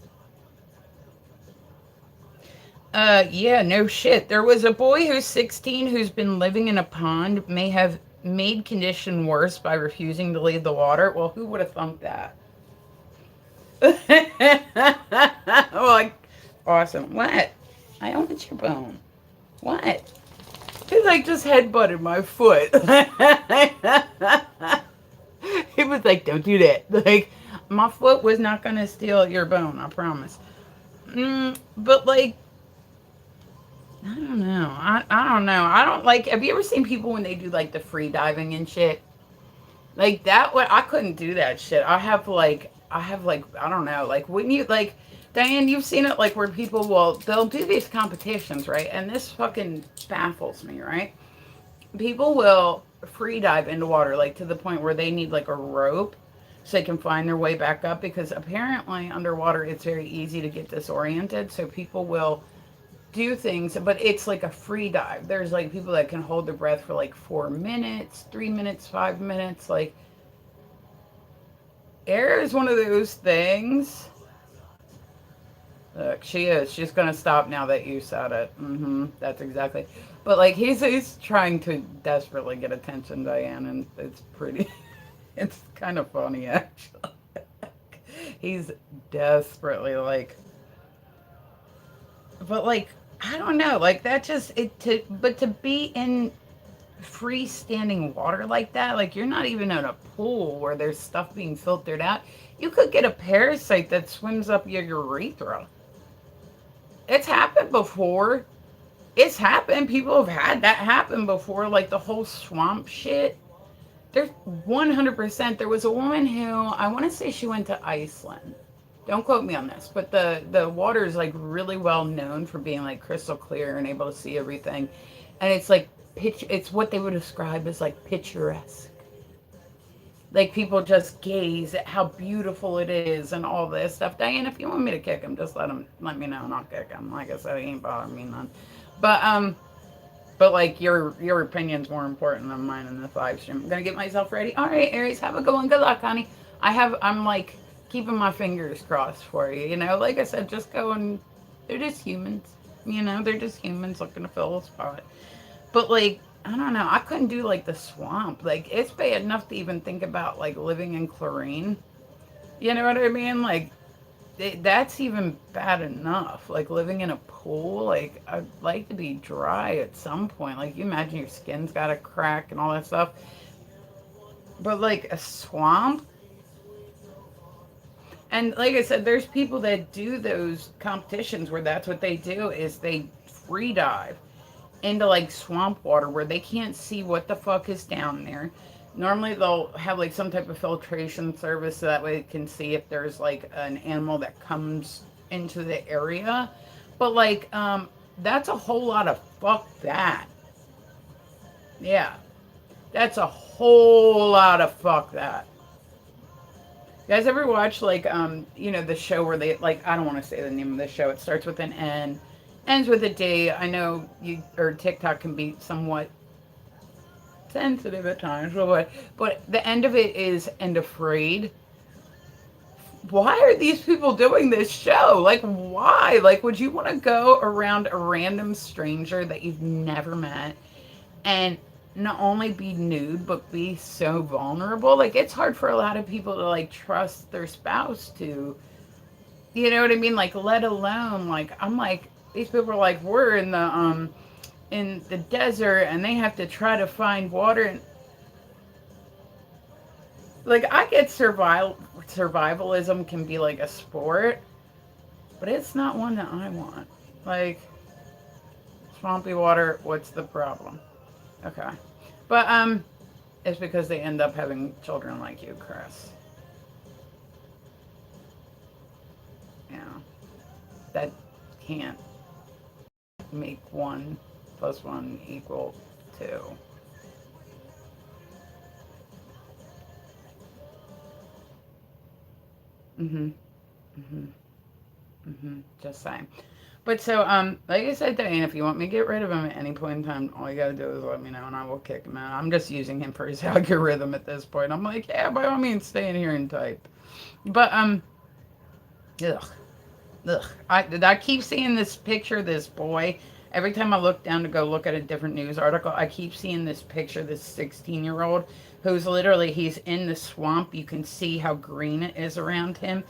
Yeah, no shit. There was a boy who's 16 who's been living in a pond, may have made condition worse by refusing to leave the water. Well, who would have thunk that? Like, awesome. What? I don't want your bone. What? He like just headbutted my foot. He was like, "Don't do that." Like, my foot was not gonna steal your bone. I promise. But like, I don't know. I don't know. I don't like. Have you ever seen people when they do like the free diving and shit? Like that. What I couldn't do that shit. I have like I don't know. Like when you like Diane, you've seen it like where people will they'll do these competitions, right? And this fucking baffles me, right? People will free dive into water like to the point where they need like a rope so they can find their way back up because apparently underwater it's very easy to get disoriented. So people will do things, but it's like a free dive. There's like people that can hold their breath for like 4 minutes, 3 minutes, 5 minutes. Like air is one of those things. Look, she is. She's gonna stop now that you said it. That's exactly. But like he's trying to desperately get attention, Diane, and it's pretty. It's kind of funny actually. He's desperately like, but like I don't know, like that just it to but to be in freestanding water like that, like you're not even in a pool where there's stuff being filtered out. You could get a parasite that swims up your urethra. It's happened before. It's happened. People have had that happen before, like the whole swamp shit. There's 100%. There was a woman who I want to say she went to Iceland. Don't quote me on this, but the water is like really well known for being like crystal clear and able to see everything, and it's like pitch. It's what they would describe as like picturesque. Like people just gaze at how beautiful it is and all this stuff. Diane, if you want me to kick him, just let me know and I'll kick him. Like I said, he ain't bothering me none. But but like your opinion's more important than mine in this live stream. I'm gonna get myself ready. All right, Aries, have a good one. Good luck, honey. I'm like keeping my fingers crossed for you. You know, like I said, just go and they're just humans. You know, they're just humans looking to fill a spot. But like I don't know. I couldn't do like the swamp. Like it's bad enough to even think about like living in chlorine. You know what I mean? Like that's even bad enough. Like living in a pool. Like I'd like to be dry at some point. Like you imagine your skin's got a crack and all that stuff. But like a swamp. And like I said, there's people that do those competitions where that's what they do is they free dive into like swamp water where they can't see what the fuck is down there. Normally they'll have like some type of filtration service so that way they can see if there's like an animal that comes into the area. But like that's a whole lot of fuck that. Yeah. That's a whole lot of fuck that. You guys ever watch like you know the show where they like I don't want to say the name of the show. It starts with an N, ends with a D. I know you or TikTok can be somewhat sensitive at times, but the end of it is and afraid. Why are these people doing this show? Like why? Like would you want to go around a random stranger that you've never met and not only be nude but be so vulnerable? Like it's hard for a lot of people to like trust their spouse to, you know what I mean, like let alone like I'm like these people are like we're in the desert and they have to try to find water and like I get survivalism can be like a sport, but it's not one that I want. Like swampy water, what's the problem? Okay. But it's because they end up having children like you, Chris. Yeah. That can't make 1 + 1 = 2. Mhm. Mhm. Just saying. But so, like I said, Diane, if you want me to get rid of him at any point in time, all you gotta do is let me know and I will kick him out. I'm just using him for his algorithm at this point. I'm like, yeah, by all means, stay in here and type. But, ugh. Ugh. I keep seeing this picture of this boy. Every time I look down to go look at a different news article, I keep seeing this picture, this 16-year-old who's literally, he's in the swamp. You can see how green it is around him.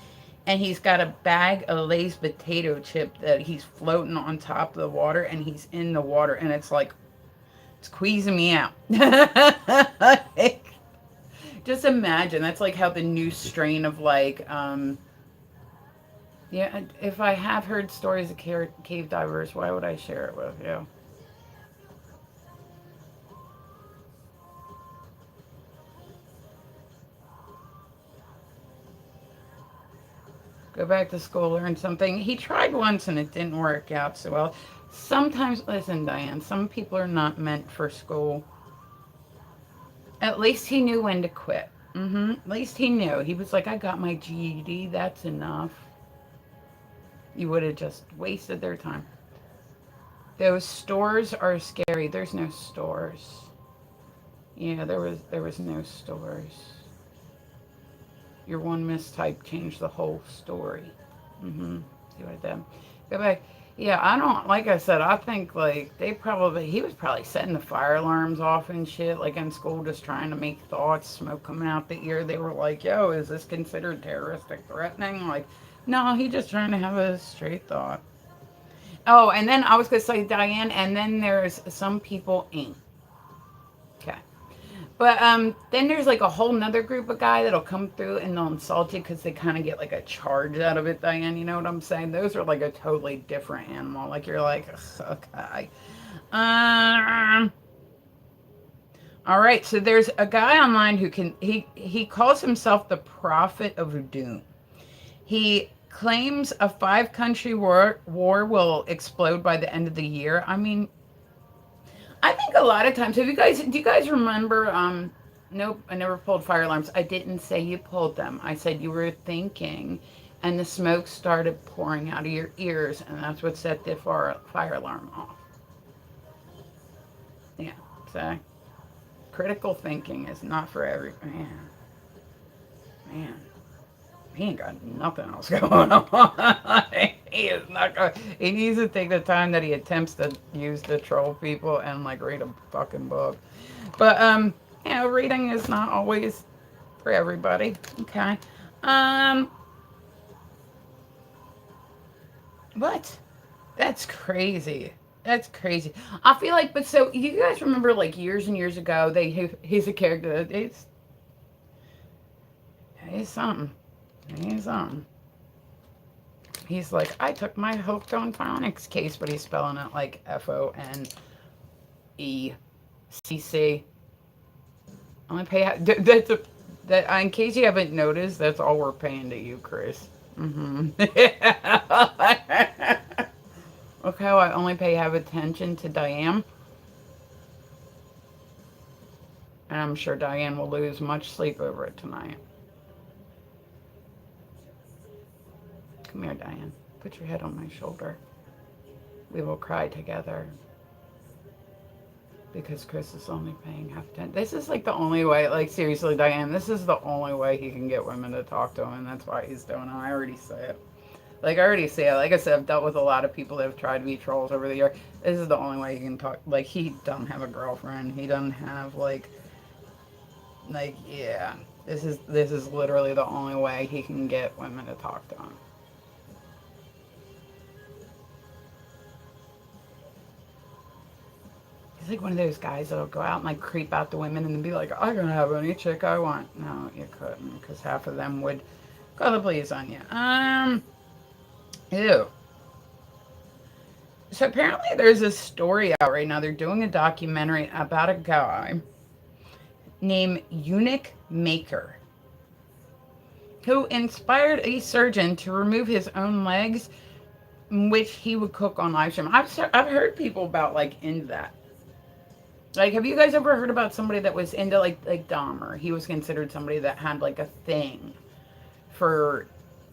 And he's got a bag of Lay's potato chip that he's floating on top of the water, and he's in the water, and it's like, it's squeezing me out. Just imagine, that's like how the new strain of like, yeah, if I have heard stories of cave divers, why would I share it with you? Go back to school, learn something. He tried once and it didn't work out so well. Sometimes, listen, Diane, some people are not meant for school. At least he knew when to quit. At least he knew. He was like, I got my GED, that's enough. You would have just wasted their time. Those stores are scary. There's no stores. Yeah, there was no stores. Your one mistype changed the whole story. See what I did? Go back. Yeah, I don't, like I said, I think like he was probably setting the fire alarms off and shit, like in school, just trying to make thoughts, smoke coming out the ear. They were like, yo, is this considered terroristic threatening? Like, no, he just trying to have a straight thought. Oh, and then I was going to say, Diane, and then there's some people ain't. Okay. But then there's like a whole nother group of guy that'll come through and they'll insult you because they kind of get like a charge out of it, Diane. You know what I'm saying? Those are like a totally different animal. Like you're like, okay. Um, all right. So there's a guy online who he calls himself the Prophet of Doom. He claims a 5-country war will explode by the end of the year. I mean, I think a lot of times, do you guys remember, nope, I never pulled fire alarms. I didn't say you pulled them. I said you were thinking and the smoke started pouring out of your ears and that's what set the fire alarm off. Yeah, so critical thinking is not for every, man. He ain't got nothing else going on. He is not going. He needs to take the time that he attempts to use to troll people and like read a fucking book. But reading is not always for everybody. Okay. What? That's crazy. That's crazy. I feel like, but so you guys remember like years and years ago, he's a character that he's something. He's He's like, I took my hooked on phonics case, but he's spelling it like FONECC. Only pay that in case you haven't noticed, that's all we're paying to you, Chris. Look how I only have attention to Diane. And I'm sure Diane will lose much sleep over it tonight. Come here, Diane. Put your head on my shoulder. We will cry together. Because Chris is only paying half attention. This is like the only way, like seriously, Diane, this is the only way he can get women to talk to him, and that's why he's doing it. I already say it. Like I said, I've dealt with a lot of people that have tried to be trolls over the year. This is the only way he can talk. Like, he doesn't have a girlfriend. He doesn't have, yeah. This is literally the only way he can get women to talk to him. He's like one of those guys that'll go out and like creep out the women and be like, I can have any chick I want. No, you couldn't, because half of them would go to please on you. Ew. So apparently there's a story out right now. They're doing a documentary about a guy named Eunuch Maker who inspired a surgeon to remove his own legs, which he would cook on live stream. I've heard people about like into that. Like, have you guys ever heard about somebody that was into like Dahmer? He was considered somebody that had like a thing for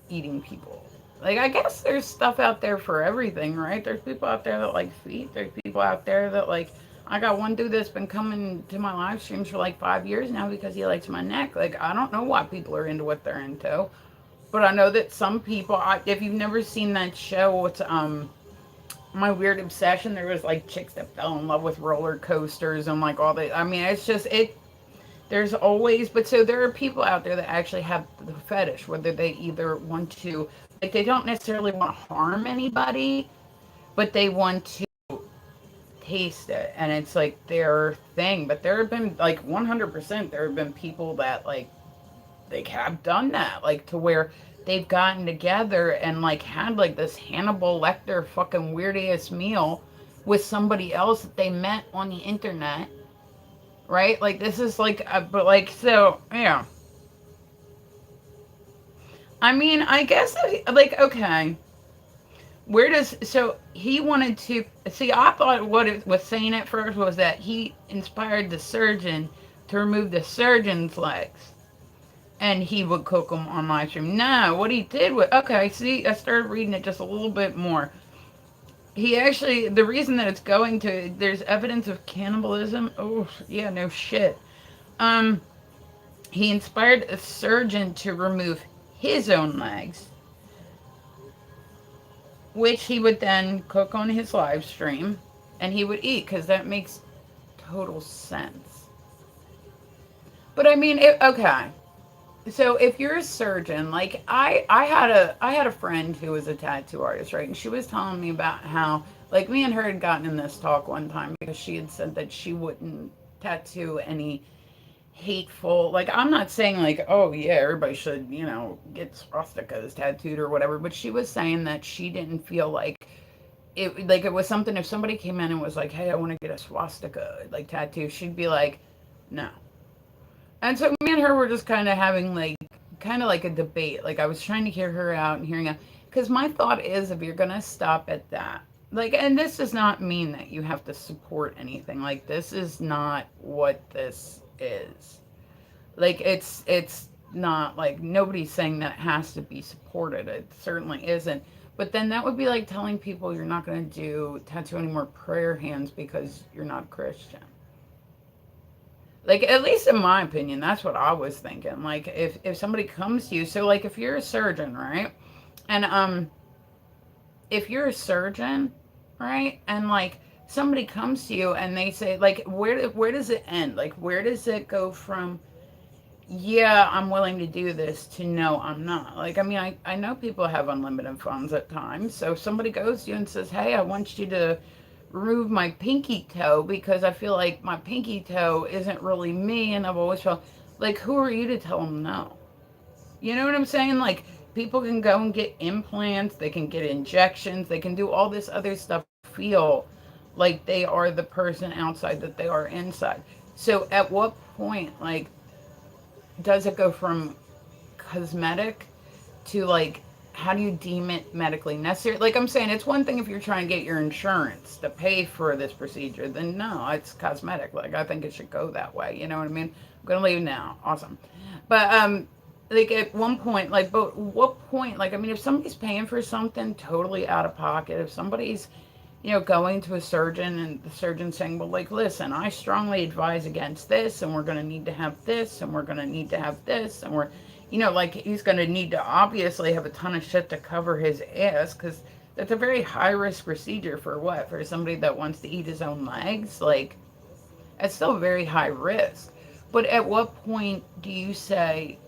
eating people. Like, I guess there's stuff out there for everything, right? There's people out there that like feet. There's people out there that like, I got one dude that's been coming to my live streams for like 5 years now because he likes my neck. Like, I don't know why people are into what they're into. But I know that some people, if you've never seen that show, it's My Weird Obsession. There was like chicks that fell in love with roller coasters and like all that. I mean, it's just it. There's always, but so there are people out there that actually have the fetish, whether they either want to, like, they don't necessarily want to harm anybody, but they want to taste it, and it's like their thing. But there have been like 100%. There have been people that like they have done that, like to where they've gotten together and like had like this Hannibal Lecter fucking weird ass meal with somebody else that they met on the internet, right? Like this is like, but like so, yeah. I mean, I guess like okay, where does so he wanted to see? I thought what it was saying at first was that he inspired the surgeon to remove the surgeon's legs and he would cook them on live stream. No, what he did was okay. See, I started reading it just a little bit more. He actually, the reason that it's going to, there's evidence of cannibalism. Oh, yeah, no shit. Um, he inspired a surgeon to remove his own legs, which he would then cook on his live stream, and he would eat because that makes total sense. But I mean, okay. So if you're a surgeon, like I had a friend who was a tattoo artist, right? And she was telling me about how like me and her had gotten in this talk one time because she had said that she wouldn't tattoo any hateful, like I'm not saying like, oh yeah, everybody should, get swastikas tattooed or whatever, but she was saying that she didn't feel like it was something if somebody came in and was like, hey, I want to get a swastika like tattoo, she'd be like, no. And so me and her were just kind of having like kind of like a debate. Like I was trying to hear her out and hearing out because my thought is if you're gonna stop at that, like, and this does not mean that you have to support anything. Like this is not what this is. Like it's not like nobody's saying that it has to be supported. It certainly isn't. But then that would be like telling people you're not going to do tattoo any more prayer hands because you're not Christian. Like at least in my opinion, that's what I was thinking. Like if somebody comes to you, so like if you're a surgeon, right? And if you're a surgeon, right? And like somebody comes to you and they say like where does it end? Like where does it go from yeah, I'm willing to do this to no, I'm not. Like I mean, I know people have unlimited funds at times. So if somebody goes to you and says, "Hey, I want you to remove my pinky toe because I feel like my pinky toe isn't really me and I've always felt like who are you to tell them no?" You know what I'm saying? Like people can go and get implants, they can get injections, they can do all this other stuff feel like they are the person outside that they are inside. So at what point like does it go from cosmetic to like how do you deem it medically necessary? Like I'm saying, it's one thing if you're trying to get your insurance to pay for this procedure, then no, it's cosmetic. Like I think it should go that way. You know what I mean? I'm gonna leave now. Awesome. But like at one point, like but what point, like I mean if somebody's paying for something totally out of pocket, if somebody's going to a surgeon and the surgeon saying, well, like, listen, I strongly advise against this, and we're going to need to have this, and we're going to need to have this, and we're, like, he's going to need to obviously have a ton of shit to cover his ass, because that's a very high risk procedure for what? For somebody that wants to eat his own legs? Like, it's still very high risk. But at what point do you say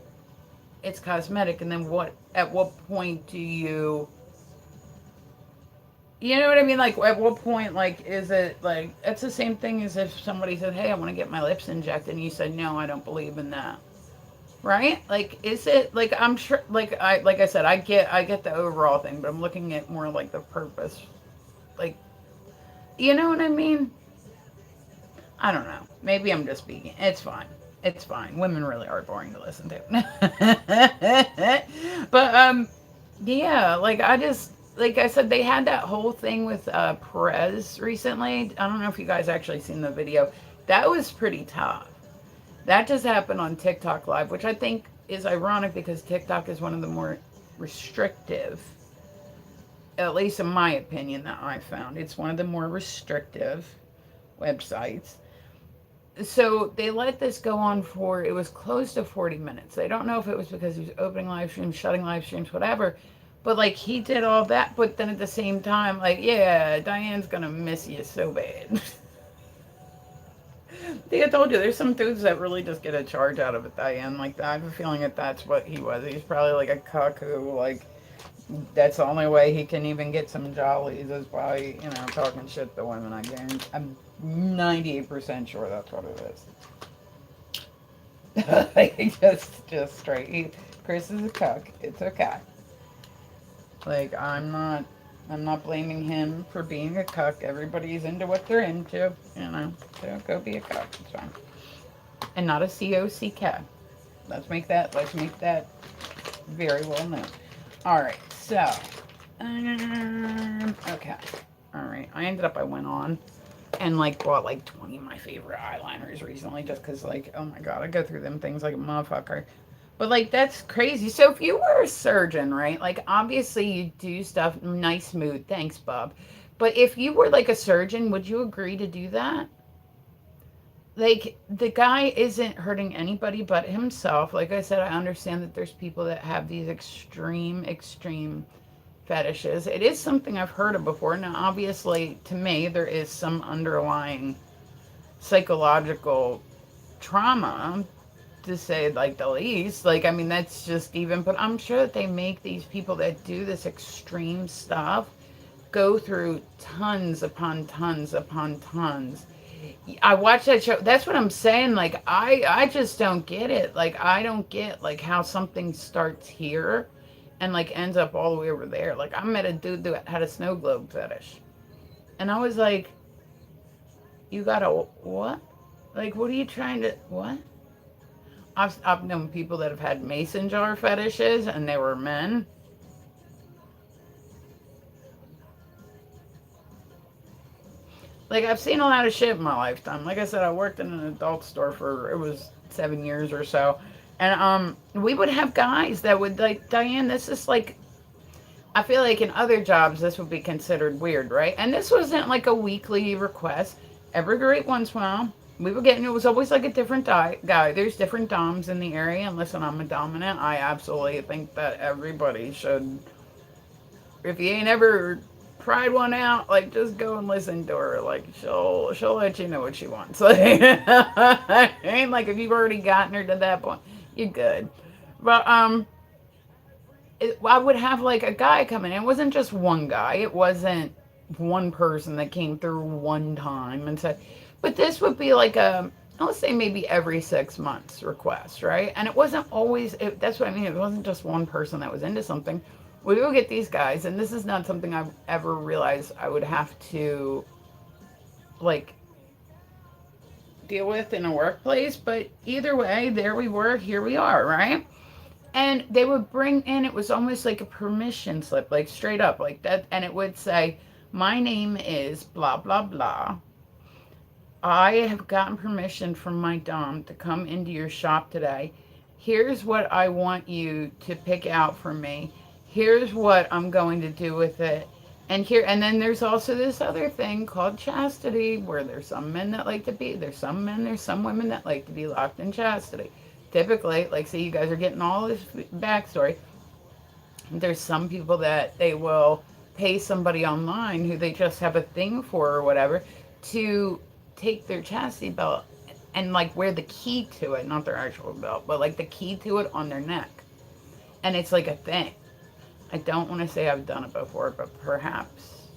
it's cosmetic, and then at what point do you know what I mean? Like, at what point, like, is it, like, it's the same thing as if somebody said, hey, I want to get my lips injected, and you said, no, I don't believe in that. Right? Like, is it, like, I'm sure, like I said, I get the overall thing, but I'm looking at more, like, the purpose. Like, you know what I mean? I don't know. Maybe I'm just speaking. It's fine. It's fine. Women really are boring to listen to. But, yeah, like, like I said, they had that whole thing with Perez recently. I don't know if you guys actually seen the video. That was pretty tough. That just happened on TikTok Live, which I think is ironic because TikTok is one of the more restrictive, at least in my opinion, that I found. It's one of the more restrictive websites. So they let this go on for, it was close to 40 minutes. I don't know if it was because he was opening live streams, shutting live streams, whatever. But like he did all that, but then at the same time, like, yeah, Diane's gonna miss you so bad. I think I told you, there's some dudes that really just get a charge out of it, Diane. Like, I have a feeling that that's what he was. He's probably like a cuck who, like, that's the only way he can even get some jollies is by, talking shit to women. I guarantee. I'm 98% sure that's what it is. Like, just straight. Chris is a cuck. It's okay. Like, I'm not blaming him for being a cuck. Everybody's into what they're into, So go be a cuck. It's fine. And not a COCK. Let's make that very well known. Alright, so okay. Alright. I went on and like bought like 20 of my favorite eyeliners recently just because, like, oh my god, I go through them things like a motherfucker. But like that's crazy. So if you were a surgeon, right? Like obviously you do stuff. Nice mood. Thanks, Bob. But if you were like a surgeon, would you agree to do that? Like the guy isn't hurting anybody but himself. Like I said, I understand that there's people that have these extreme fetishes. It is something I've heard of before. Now, obviously, to me, there is some underlying psychological trauma, to say like the least. Like, I mean, that's just even, but I'm sure that they make these people that do this extreme stuff go through tons upon tons upon tons. I watched that show. That's what I'm saying. Like, I just don't get it. Like, I don't get like how something starts here and like ends up all the way over there. Like, I met a dude that had a snow globe fetish, and I was like, "You got a what? Like, what are you trying to what?" I've known people that have had mason jar fetishes, and they were men. Like, I've seen a lot of shit in my lifetime. Like I said, I worked in an adult store for, it was 7 years or so. And we would have guys that would, like, Diane, this is like, I feel like in other jobs this would be considered weird, right? And this wasn't like a weekly request. Every great once in a while, we were getting, it was always like a different guy. There's different doms in the area. And listen, I'm a dominant. I absolutely think that everybody should, if you ain't ever tried one out, like, just go and listen to her. Like, she'll let you know what she wants. Like, ain't like if you've already gotten her to that point, you're good. But I would have like a guy come in. It wasn't just one guy. It wasn't one person that came through one time and said, but this would be like a, let's say maybe every 6 months request, right? And it wasn't always, that's what I mean. It wasn't just one person that was into something. We would get these guys, and this is not something I've ever realized I would have to like deal with in a workplace, but either way, there we were, here we are, right? And they would bring in, it was almost like a permission slip, like straight up like that. And it would say, my name is blah, blah, blah. I have gotten permission from my dom to come into your shop today. Here's what I want you to pick out for me. Here's what I'm going to do with it. And then there's also this other thing called chastity, where there's some men that like to be, there's some women that like to be locked in chastity. Typically, like, say you guys are getting all this backstory, there's some people that they will pay somebody online who they just have a thing for or whatever to take their chastity belt and like wear the key to it, not their actual belt, but like the key to it on their neck. And it's like a thing. I don't want to say I've done it before, but perhaps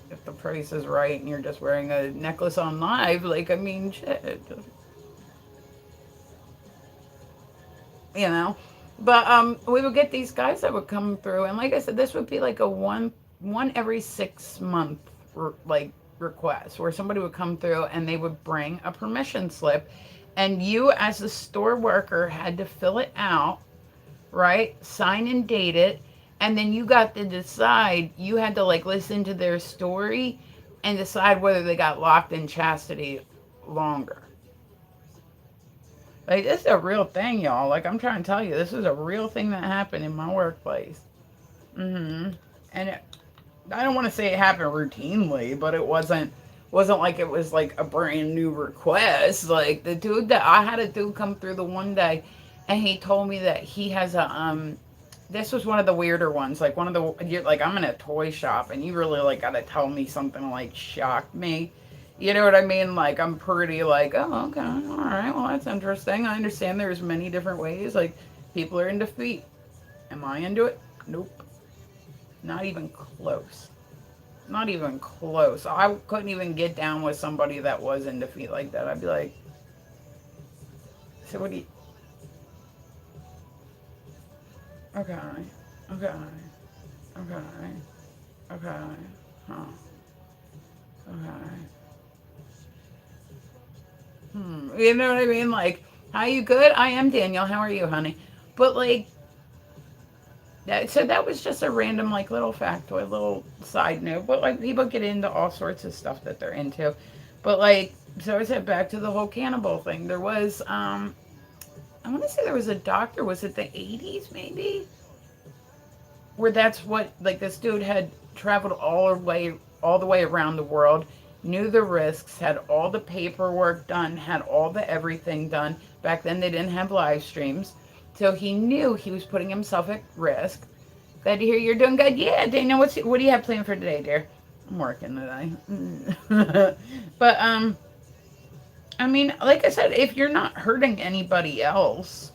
if the price is right and you're just wearing a necklace on live, like, I mean, shit. You know? But we would get these guys that would come through, and like I said, this would be like a one every 6 month like request, where somebody would come through and they would bring a permission slip, and you as the store worker had to fill it out, right? Sign and date it. And then you got to decide, you had to like listen to their story and decide whether they got locked in chastity longer. Like, this is a real thing, y'all. Like, I'm trying to tell you, this is a real thing that happened in my workplace. And I don't want to say it happened routinely, but it wasn't wasn't like it was like a brand new request. Like the dude that I had a dude come through the one day, and he told me that he has a This was one of the weirder ones. Like one of the you're, like I'm in a toy shop, and you really like got to tell me something like shocked me. You know what I mean? Like I'm pretty like, oh okay, all right, well that's interesting. I understand there's many different ways. Like people are into feet. Am I into it? Nope. Not even close. Not even close. I couldn't even get down with somebody that was in defeat like that. I'd be like, so what do you. Okay. Okay. Okay. Okay. Huh. Okay. You know what I mean? Like, how you good? I am Daniel. How are you, honey? But like, so that was just a random like little factoid, little side note. But like people get into all sorts of stuff that they're into. But like so I said back to the whole cannibal thing. There was I want to say there was a doctor, was it the 80s maybe? Where that's what like this dude had traveled all the way around the world, knew the risks, had all the paperwork done, had all the everything done. Back then they didn't have live streams. So he knew he was putting himself at risk. Glad to hear you're doing good. Yeah, Dana, what do you have planned for today, dear? I'm working today. But I mean, like I said, if you're not hurting anybody else,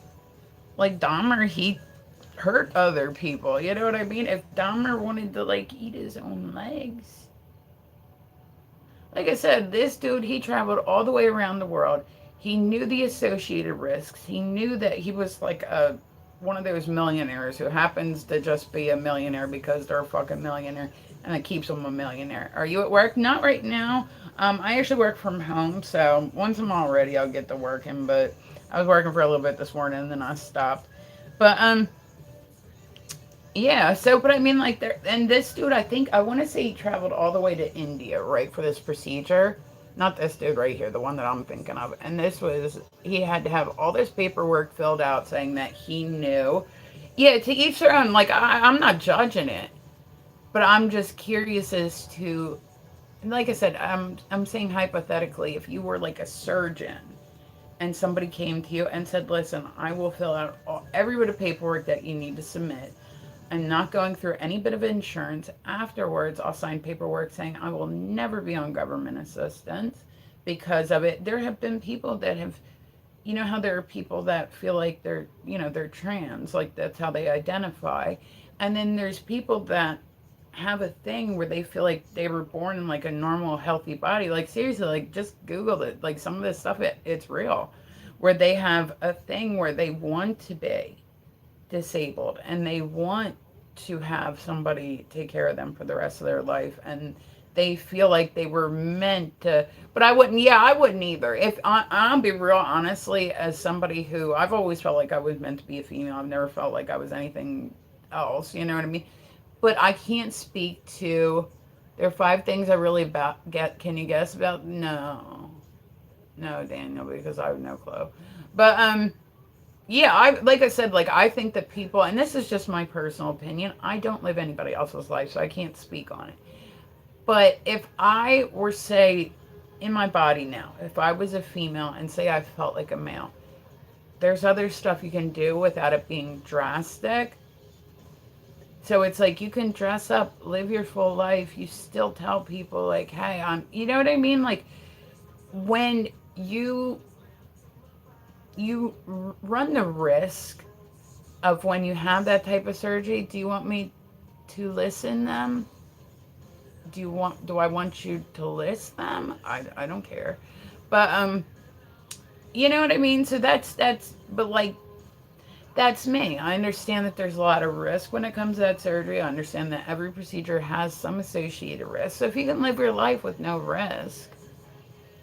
like Dahmer, he hurt other people. You know what I mean? If Dahmer wanted to like eat his own legs, like I said, this dude, he traveled all the way around the world. He knew the associated risks. He knew that he was like a one of those millionaires who happens to just be a millionaire because they're a fucking millionaire, and it keeps them a millionaire. Are you at work? Not right now. I actually work from home, so once I'm all ready, I'll get to working. But I was working for a little bit this morning, and then I stopped. But yeah. So, but I mean, like, there, and this dude, I think I want to say he traveled all the way to India, right, for this procedure. Not this dude right here, the one that I'm thinking of. And this was, he had to have all this paperwork filled out saying that he knew. Yeah, to each their own. Like, I'm not judging it, but I'm just curious as to, like I said, I'm saying hypothetically, if you were like a surgeon and somebody came to you and said, listen, I will fill out every bit of paperwork that you need to submit. I'm not going through any bit of insurance. Afterwards, I'll sign paperwork saying I will never be on government assistance because of it. There have been people that have, you know how there are people that feel like they're, you know, they're trans, like that's how they identify. And then there's people that have a thing where they feel like they were born in like a normal, healthy body. Like seriously, like just Google it. Like some of this stuff, it's real. Where they have a thing where they want to be disabled and they want to have somebody take care of them for the rest of their life, and they feel like they were meant to. But I wouldn't. Yeah, I wouldn't either. If I'll be real honestly, as somebody who I've always felt like I was meant to be a female, I've never felt like I was anything else, you know what I mean? But I can't speak to, there are 5 things I really about get. Can you guess about? No, Daniel, because I have no clue. But yeah, I like I said, like I think that people, and this is just my personal opinion, I don't live anybody else's life, so I can't speak on it. But if I were, say, in my body now, if I was a female and say I felt like a male, there's other stuff you can do without it being drastic. So it's like you can dress up, live your full life, you still tell people like, hey, you know what I mean? Like when you run the risk of when you have that type of surgery, do you want me to listen them? Do I want you to list them? I don't care. But you know what I mean? So that's but like that's me. I understand that there's a lot of risk when it comes to that surgery. I understand that every procedure has some associated risk. So if you can live your life with no risk,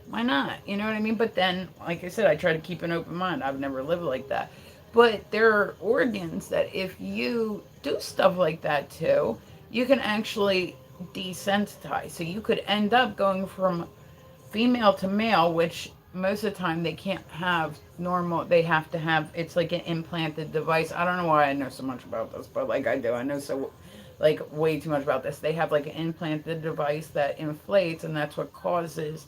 why not? You know what I mean? But then, like I said, I try to keep an open mind. I've never lived like that. But there are organs that if you do stuff like that too, you can actually desensitize. So you could end up going from female to male, which most of the time they can't have normal, they have to have, it's like an implanted device. I don't know why I know so much about this, but like I do, I know so like way too much about this. They have like an implanted device that inflates, and that's what causes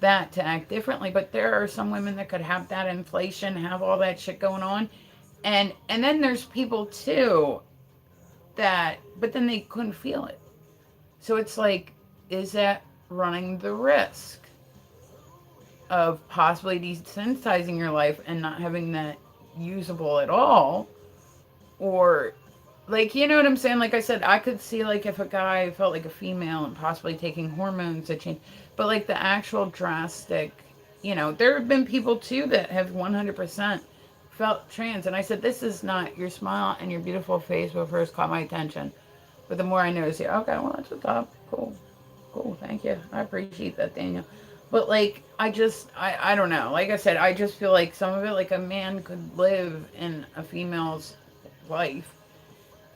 that to act differently. But there are some women that could have that inflation, have all that shit going on, and then there's people too that, but then they couldn't feel it. So it's like, is that running the risk of possibly desensitizing your life and not having that usable at all? Or, like, you know what I'm saying? Like I said, I could see, like, if a guy felt like a female and possibly taking hormones that change, but like the actual drastic, there have been people too that have 100% felt trans. And I said, this is not your smile and your beautiful face what first caught my attention. But the more I notice, yeah, okay, well, that's what's up. Cool. Cool. Thank you. I appreciate that, Daniel. But like, I don't know. Like I said, I just feel like some of it, like a man could live in a female's life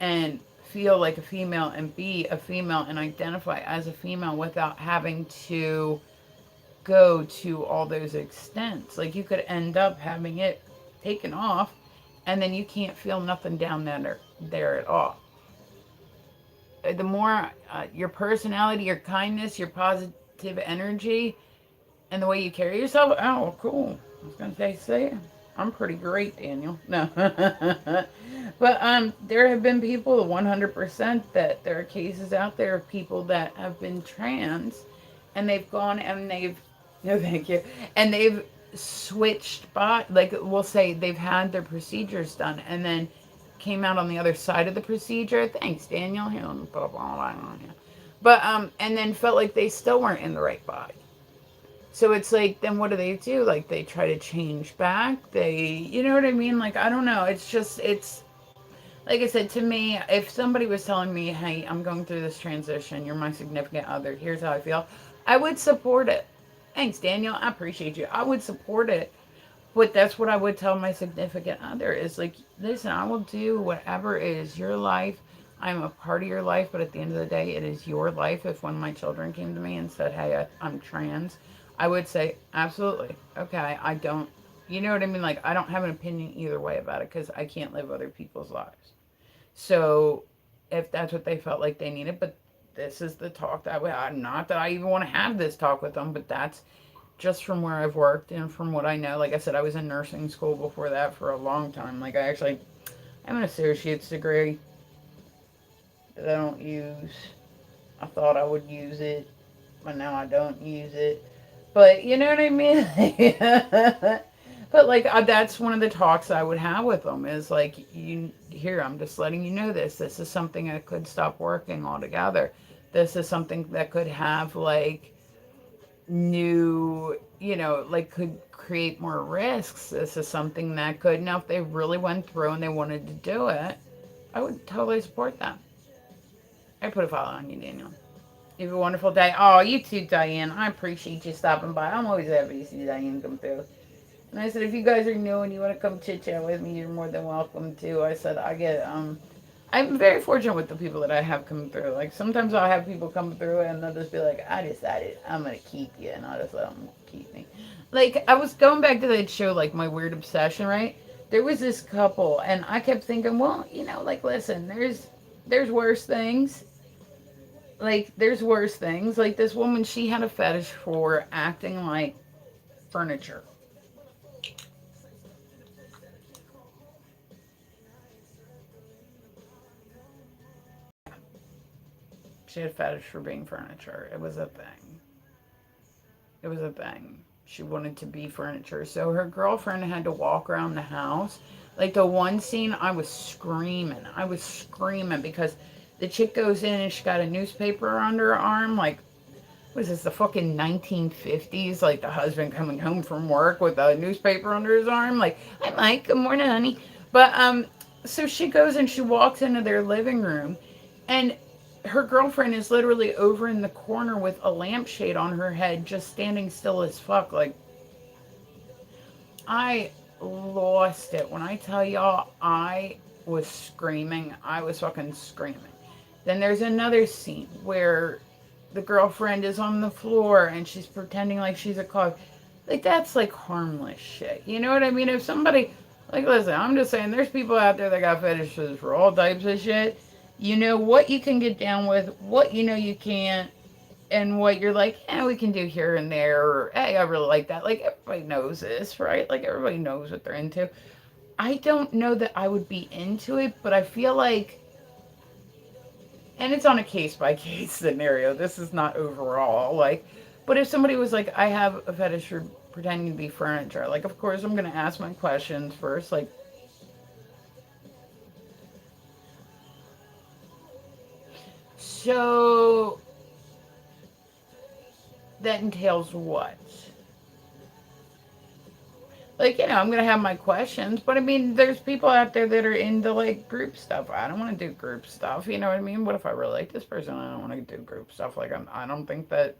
and feel like a female and be a female and identify as a female without having to go to all those extents. Like you could end up having it taken off and then you can't feel nothing down there at all. The more your personality, your kindness, your positive energy, and the way you carry yourself. Oh, cool. I was gonna say, I'm pretty great, Daniel. No, but there have been people 100% that there are cases out there of people that have been trans, and they've gone and they've no, thank you, and they've switched like we'll say they've had their procedures done, and then came out on the other side of the procedure. Thanks, Daniel. Here, let me put up all that on you. But and then felt like they still weren't in the right body. So it's like, then what do? Like they try to change back. You know what I mean? Like I don't know. It's like I said to me. If somebody was telling me, "Hey, I'm going through this transition. You're my significant other. Here's how I feel," I would support it. Thanks, Daniel. I appreciate you. I would support it. But that's what I would tell my significant other is like, listen, I will do whatever is your life. I'm a part of your life, but at the end of the day, it is your life. If one of my children came to me and said, hey, I'm trans, I would say, absolutely. Okay, I don't, you know what I mean? Like, I don't have an opinion either way about it because I can't live other people's lives. So if that's what they felt like they needed, but this is the talk that way. Not that I even want to have this talk with them, but that's just from where I've worked and from what I know. Like I said, I was in nursing school before that for a long time. Like I have an associate's degree that I don't use. I thought I would use it, but now I don't use it. But you know what I mean? But like that's one of the talks I would have with them is like, I'm just letting you know this. This is something that could stop working altogether. This is something that could have like new, like could create more risks. This is something that could, now if they really went through and they wanted to do it, I would totally support them. I put a follow on you, Daniel. You have a wonderful day. Oh, you too, Diane. I appreciate you stopping by. I'm always happy to see Diane come through. And I said, if you guys are new and you want to come chit chat with me, you're more than welcome to. I said, I'm very fortunate with the people that I have come through. Like sometimes I'll have people come through and they'll just be like, I decided I'm gonna keep you, and I'll just let them keep me. Like I was going back to that show, like My Weird Obsession, right? There was this couple, and I kept thinking, well, like listen, there's worse things. Like there's worse things. Like this woman, she had a fetish for acting like furniture. She had a fetish for being furniture. It was a thing. It was a thing. She wanted to be furniture. So her girlfriend had to walk around the house. Like the one scene, I was screaming. I was screaming because the chick goes in and she got a newspaper under her arm. Like, what is this, the fucking 1950s? Like the husband coming home from work with a newspaper under his arm. Like, hi Mike, good morning, honey. But so she goes and she walks into their living room, and her girlfriend is literally over in the corner with a lampshade on her head, just standing still as fuck. Like, I lost it. When I tell y'all, I was screaming. I was fucking screaming. Then there's another scene where the girlfriend is on the floor and she's pretending like she's a cop. like that's like harmless shit. You know what I mean? If somebody, like, listen, I'm just saying, there's people out there that got fetishes for all types of shit. You know what you can get down with, what you know you can't, and what you're like, yeah, we can do here and there, or hey, I really like that. Like everybody knows this, right? Like everybody knows what they're into. I don't know that I would be into it, but I feel like, and it's on a case by case scenario. This is not overall. Like, but if somebody was like, I have a fetish for pretending to be furniture, like, of course, I'm going to ask my questions first. Like, so that entails what? Like, I'm going to have my questions, but I mean, there's people out there that are into like group stuff. I don't want to do group stuff. You know what I mean? What if I really like this person? I don't want to do group stuff. Like, I don't think that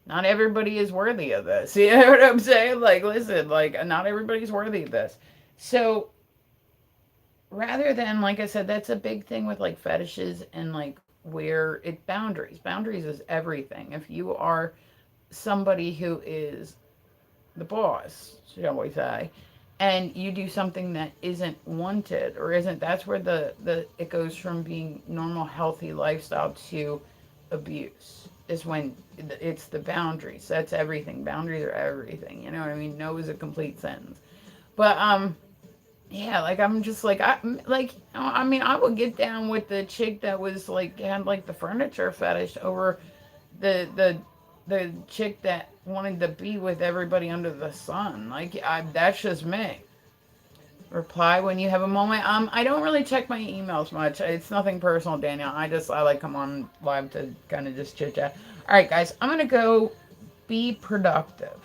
not everybody is worthy of this. You know what I'm saying? Like, listen, like, not everybody's worthy of this. So, rather than, like I said, that's a big thing with like fetishes and like where it boundaries. Boundaries is everything. If you are somebody who is the boss, shall we say, and you do something that isn't wanted or isn't, that's where the it goes from being normal healthy lifestyle to abuse, is when it's the boundaries. That's everything. Boundaries are everything, you know what I mean? No is a complete sentence. But yeah, like I'm just like, I mean, I would get down with the chick that was like had like the furniture fetish over the the the chick that wanted to be with everybody under the sun. Like, that's just me. Reply when you have a moment. I don't really check my emails much. It's nothing personal, Daniel. I like come on live to kind of just chit chat. All right, guys, I'm gonna go be productive.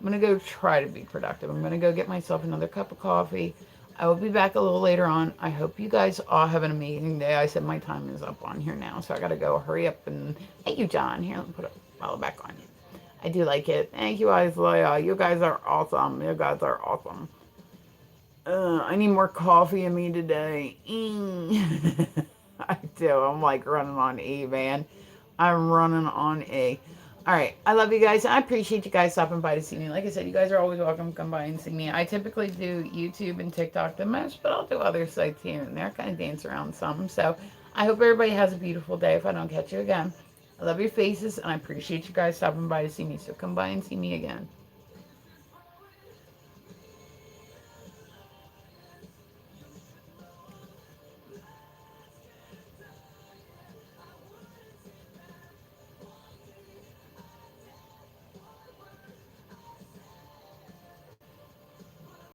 I'm gonna go try to be productive. I'm gonna go get myself another cup of coffee. I will be back a little later on. I hope you guys all have an amazing day. I said my time is up on here now, so I gotta go hurry up and thank you, John. Here, let me put a follow back on you. I do like it. Thank you, Isaiah. You guys are awesome. You guys are awesome. I need more coffee in me today. I do. I'm like running on E, man. I'm running on E. All right. I love you guys. I appreciate you guys stopping by to see me. Like I said, you guys are always welcome to come by and see me. I typically do YouTube and TikTok the most, but I'll do other sites here and there. Kind of dance around some. So I hope everybody has a beautiful day if I don't catch you again. I love your faces, and I appreciate you guys stopping by to see me. So come by and see me again.